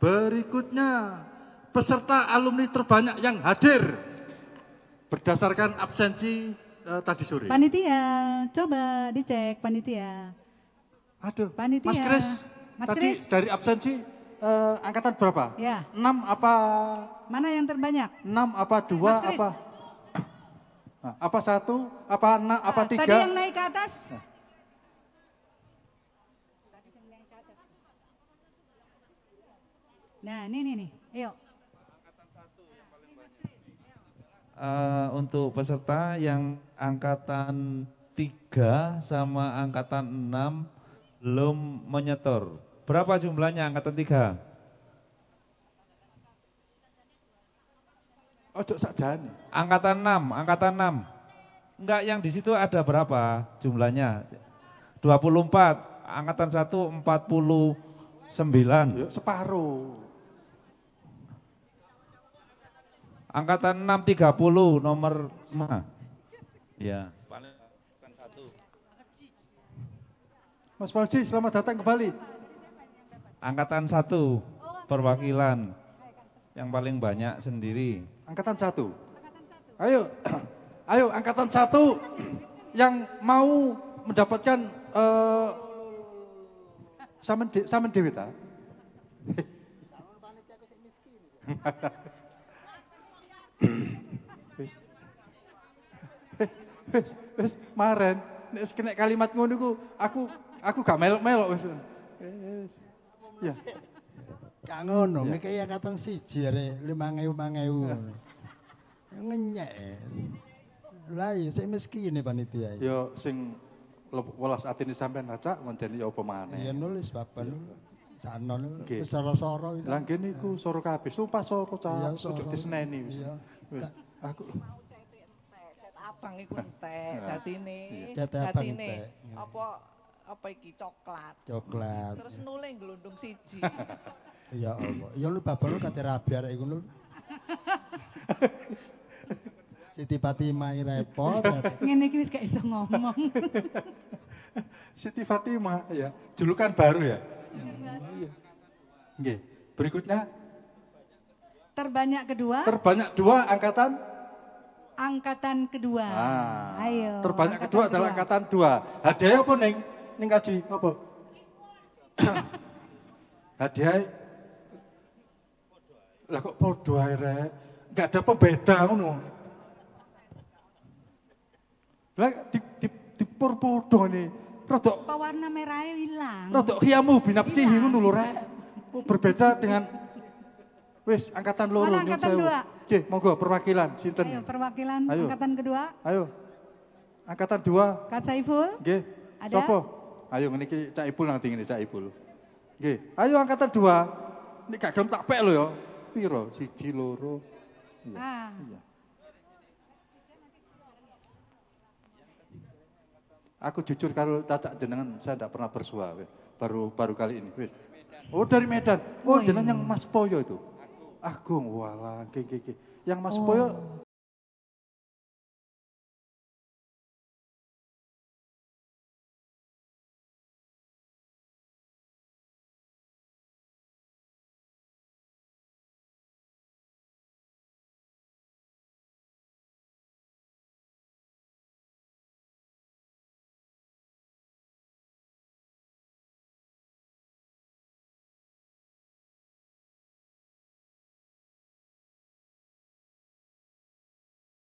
Berikutnya, peserta alumni terbanyak yang hadir berdasarkan absensi tadi sore. Panitia, coba dicek panitia. Aduh, panitia. Mas Kris, Mas tadi Kris. dari absensi angkatan berapa? Ya. 6 apa? Mana yang terbanyak? 6 apa 2 Mas Kris. apa? Nah, apa 1, apa 6, apa 3? Tadi yang naik ke atas. Nah, ini nih. Ayo. Untuk peserta yang angkatan 3 sama angkatan 6 belum menyetor. Berapa jumlahnya angkatan 3? Ojo sakjane. Angkatan 6. Enggak, yang di situ ada berapa jumlahnya? 24, angkatan 1 49. Separuh. Angkatan 6 30 nomor 5. Ya. Angkatan 1. Mas Fauzi, selamat datang kembali. Angkatan 1 perwakilan yang paling banyak sendiri. Angkatan 1. Ayo. Ayo angkatan 1 yang mau mendapatkan samen dewe ta. Wis maren nek kena kalimat ngono iku aku gak melok-melok wis. Ya. Gak ngono, iki angkatan 1 arek 5.000. Ngenyek. Lah iya sik miskin panitia. Yo sing welas atine sampean acak ngonteni apa maneh. Iya nulis bapak nul. Sana nul. Nggih. Soro-soro. Lah ngene iku soro kabeh, sumpah soro Iya, cak. Ojo diseneni wis. Iya. Wis aku Abang iku entek, datine. Cet abang Datine entek. apa iki coklat. Coklat. Terus nule glundung siji. Ya Allah. Ya lu bapak lu kate rabi arek iku nul. Siti Fatimah repot. Ngene iki wis gak iso ngomong. Siti Fatimah ya, julukan baru ya. Iya. Nggih. Berikutnya Terbanyak kedua. terbanyak 2 angkatan. Angkatan kedua. Ayo. Terbanyak kedua adalah angkatan 2. Hadiah apa ning kaji? Apa? Hadiah. Lah kok podo ae rek? Enggak ada pembeda ngono. Lah di podo nih. Rodok Pewarna merahnya hilang. rodok khiamu binapsihi ngono lho rek. Oh, berbeda dengan wis angkatan loro Mana angkatan 2? Nggih, monggo perwakilan sinten? Ayo perwakilan Ayo. angkatan kedua. Ayo. Angkatan 2. Kak Saiful. Nggih. Ada? Sopo? Ayo ngene iki Cak Ipul nang ngene Cak Ipul. Nggih. Ayo angkatan 2. Nek gak gelem tak pek lho ya. Piro? 1, 2. Iya. Iya. Aku jujur karo Cacak jenengan saya tidak pernah bersua. Baru kali ini wis. Oh dari Medan. Oh jenengan yang Mas Poyo itu. Agung, walah, Yang Mas Poyo